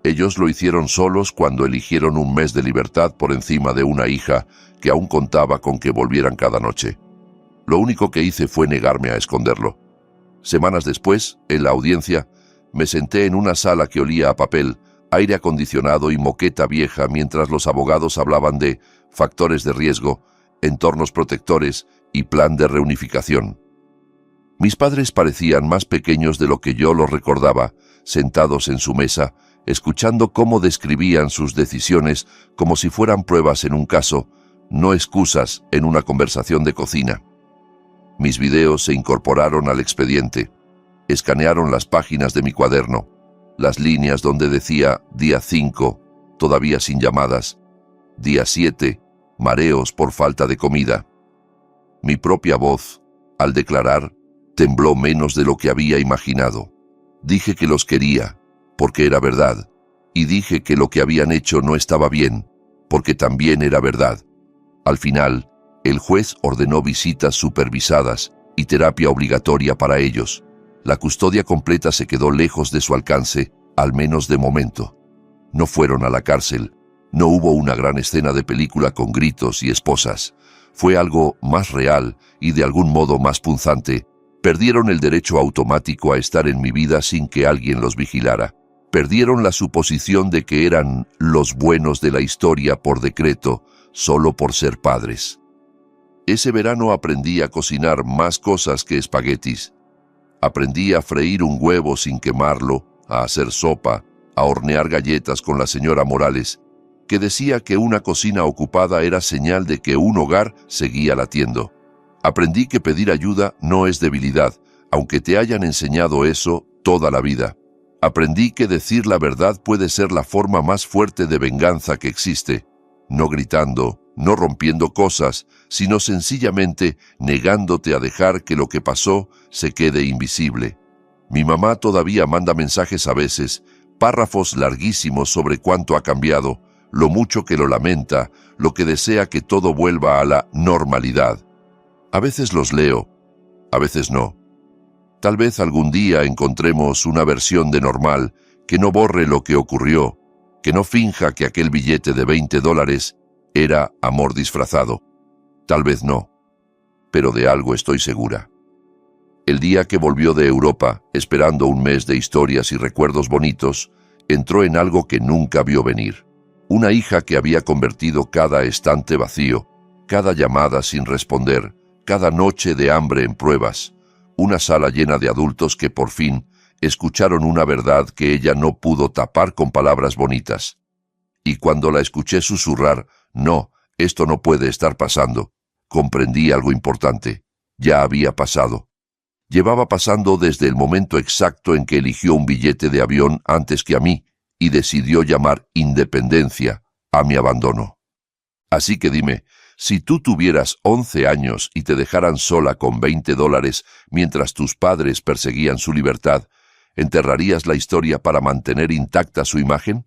Ellos lo hicieron solos cuando eligieron un mes de libertad por encima de una hija que aún contaba con que volvieran cada noche. Lo único que hice fue negarme a esconderlo. Semanas después, en la audiencia, me senté en una sala que olía a papel, aire acondicionado y moqueta vieja mientras los abogados hablaban de factores de riesgo, entornos protectores y plan de reunificación. Mis padres parecían más pequeños de lo que yo los recordaba, sentados en su mesa, escuchando cómo describían sus decisiones como si fueran pruebas en un caso, no excusas en una conversación de cocina. Mis videos se incorporaron al expediente. Escanearon las páginas de mi cuaderno, las líneas donde decía día 5, todavía sin llamadas, día 7, mareos por falta de comida. Mi propia voz, al declarar, tembló menos de lo que había imaginado. Dije que los quería, porque era verdad, y dije que lo que habían hecho no estaba bien, porque también era verdad. Al final, el juez ordenó visitas supervisadas y terapia obligatoria para ellos. La custodia completa se quedó lejos de su alcance, al menos de momento. No fueron a la cárcel. No hubo una gran escena de película con gritos y esposas. Fue algo más real y de algún modo más punzante. Perdieron el derecho automático a estar en mi vida sin que alguien los vigilara. Perdieron la suposición de que eran los buenos de la historia por decreto, solo por ser padres. Ese verano aprendí a cocinar más cosas que espaguetis. Aprendí a freír un huevo sin quemarlo, a hacer sopa, a hornear galletas con la señora Morales, que decía que una cocina ocupada era señal de que un hogar seguía latiendo. Aprendí que pedir ayuda no es debilidad, aunque te hayan enseñado eso toda la vida. Aprendí que decir la verdad puede ser la forma más fuerte de venganza que existe, no gritando, no rompiendo cosas, sino sencillamente negándote a dejar que lo que pasó se quede invisible. Mi mamá todavía manda mensajes a veces, párrafos larguísimos sobre cuánto ha cambiado, lo mucho que lo lamenta, lo que desea que todo vuelva a la normalidad. A veces los leo, a veces no. Tal vez algún día encontremos una versión de normal que no borre lo que ocurrió, que no finja que aquel billete de $20 era amor disfrazado. Tal vez no, pero de algo estoy segura. El día que volvió de Europa, esperando un mes de historias y recuerdos bonitos, entró en algo que nunca vio venir. Una hija que había convertido cada estante vacío, cada llamada sin responder, cada noche de hambre en pruebas, una sala llena de adultos que por fin escucharon una verdad que ella no pudo tapar con palabras bonitas. Y cuando la escuché susurrar, no, esto no puede estar pasando, comprendí algo importante. Ya había pasado. Llevaba pasando desde el momento exacto en que eligió un billete de avión antes que a mí y decidió llamar independencia a mi abandono. Así que dime, si tú tuvieras 11 años y te dejaran sola con $20 mientras tus padres perseguían su libertad, ¿enterrarías la historia para mantener intacta su imagen?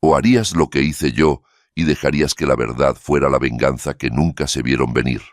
¿O harías lo que hice yo y dejarías que la verdad fuera la venganza que nunca se vieron venir?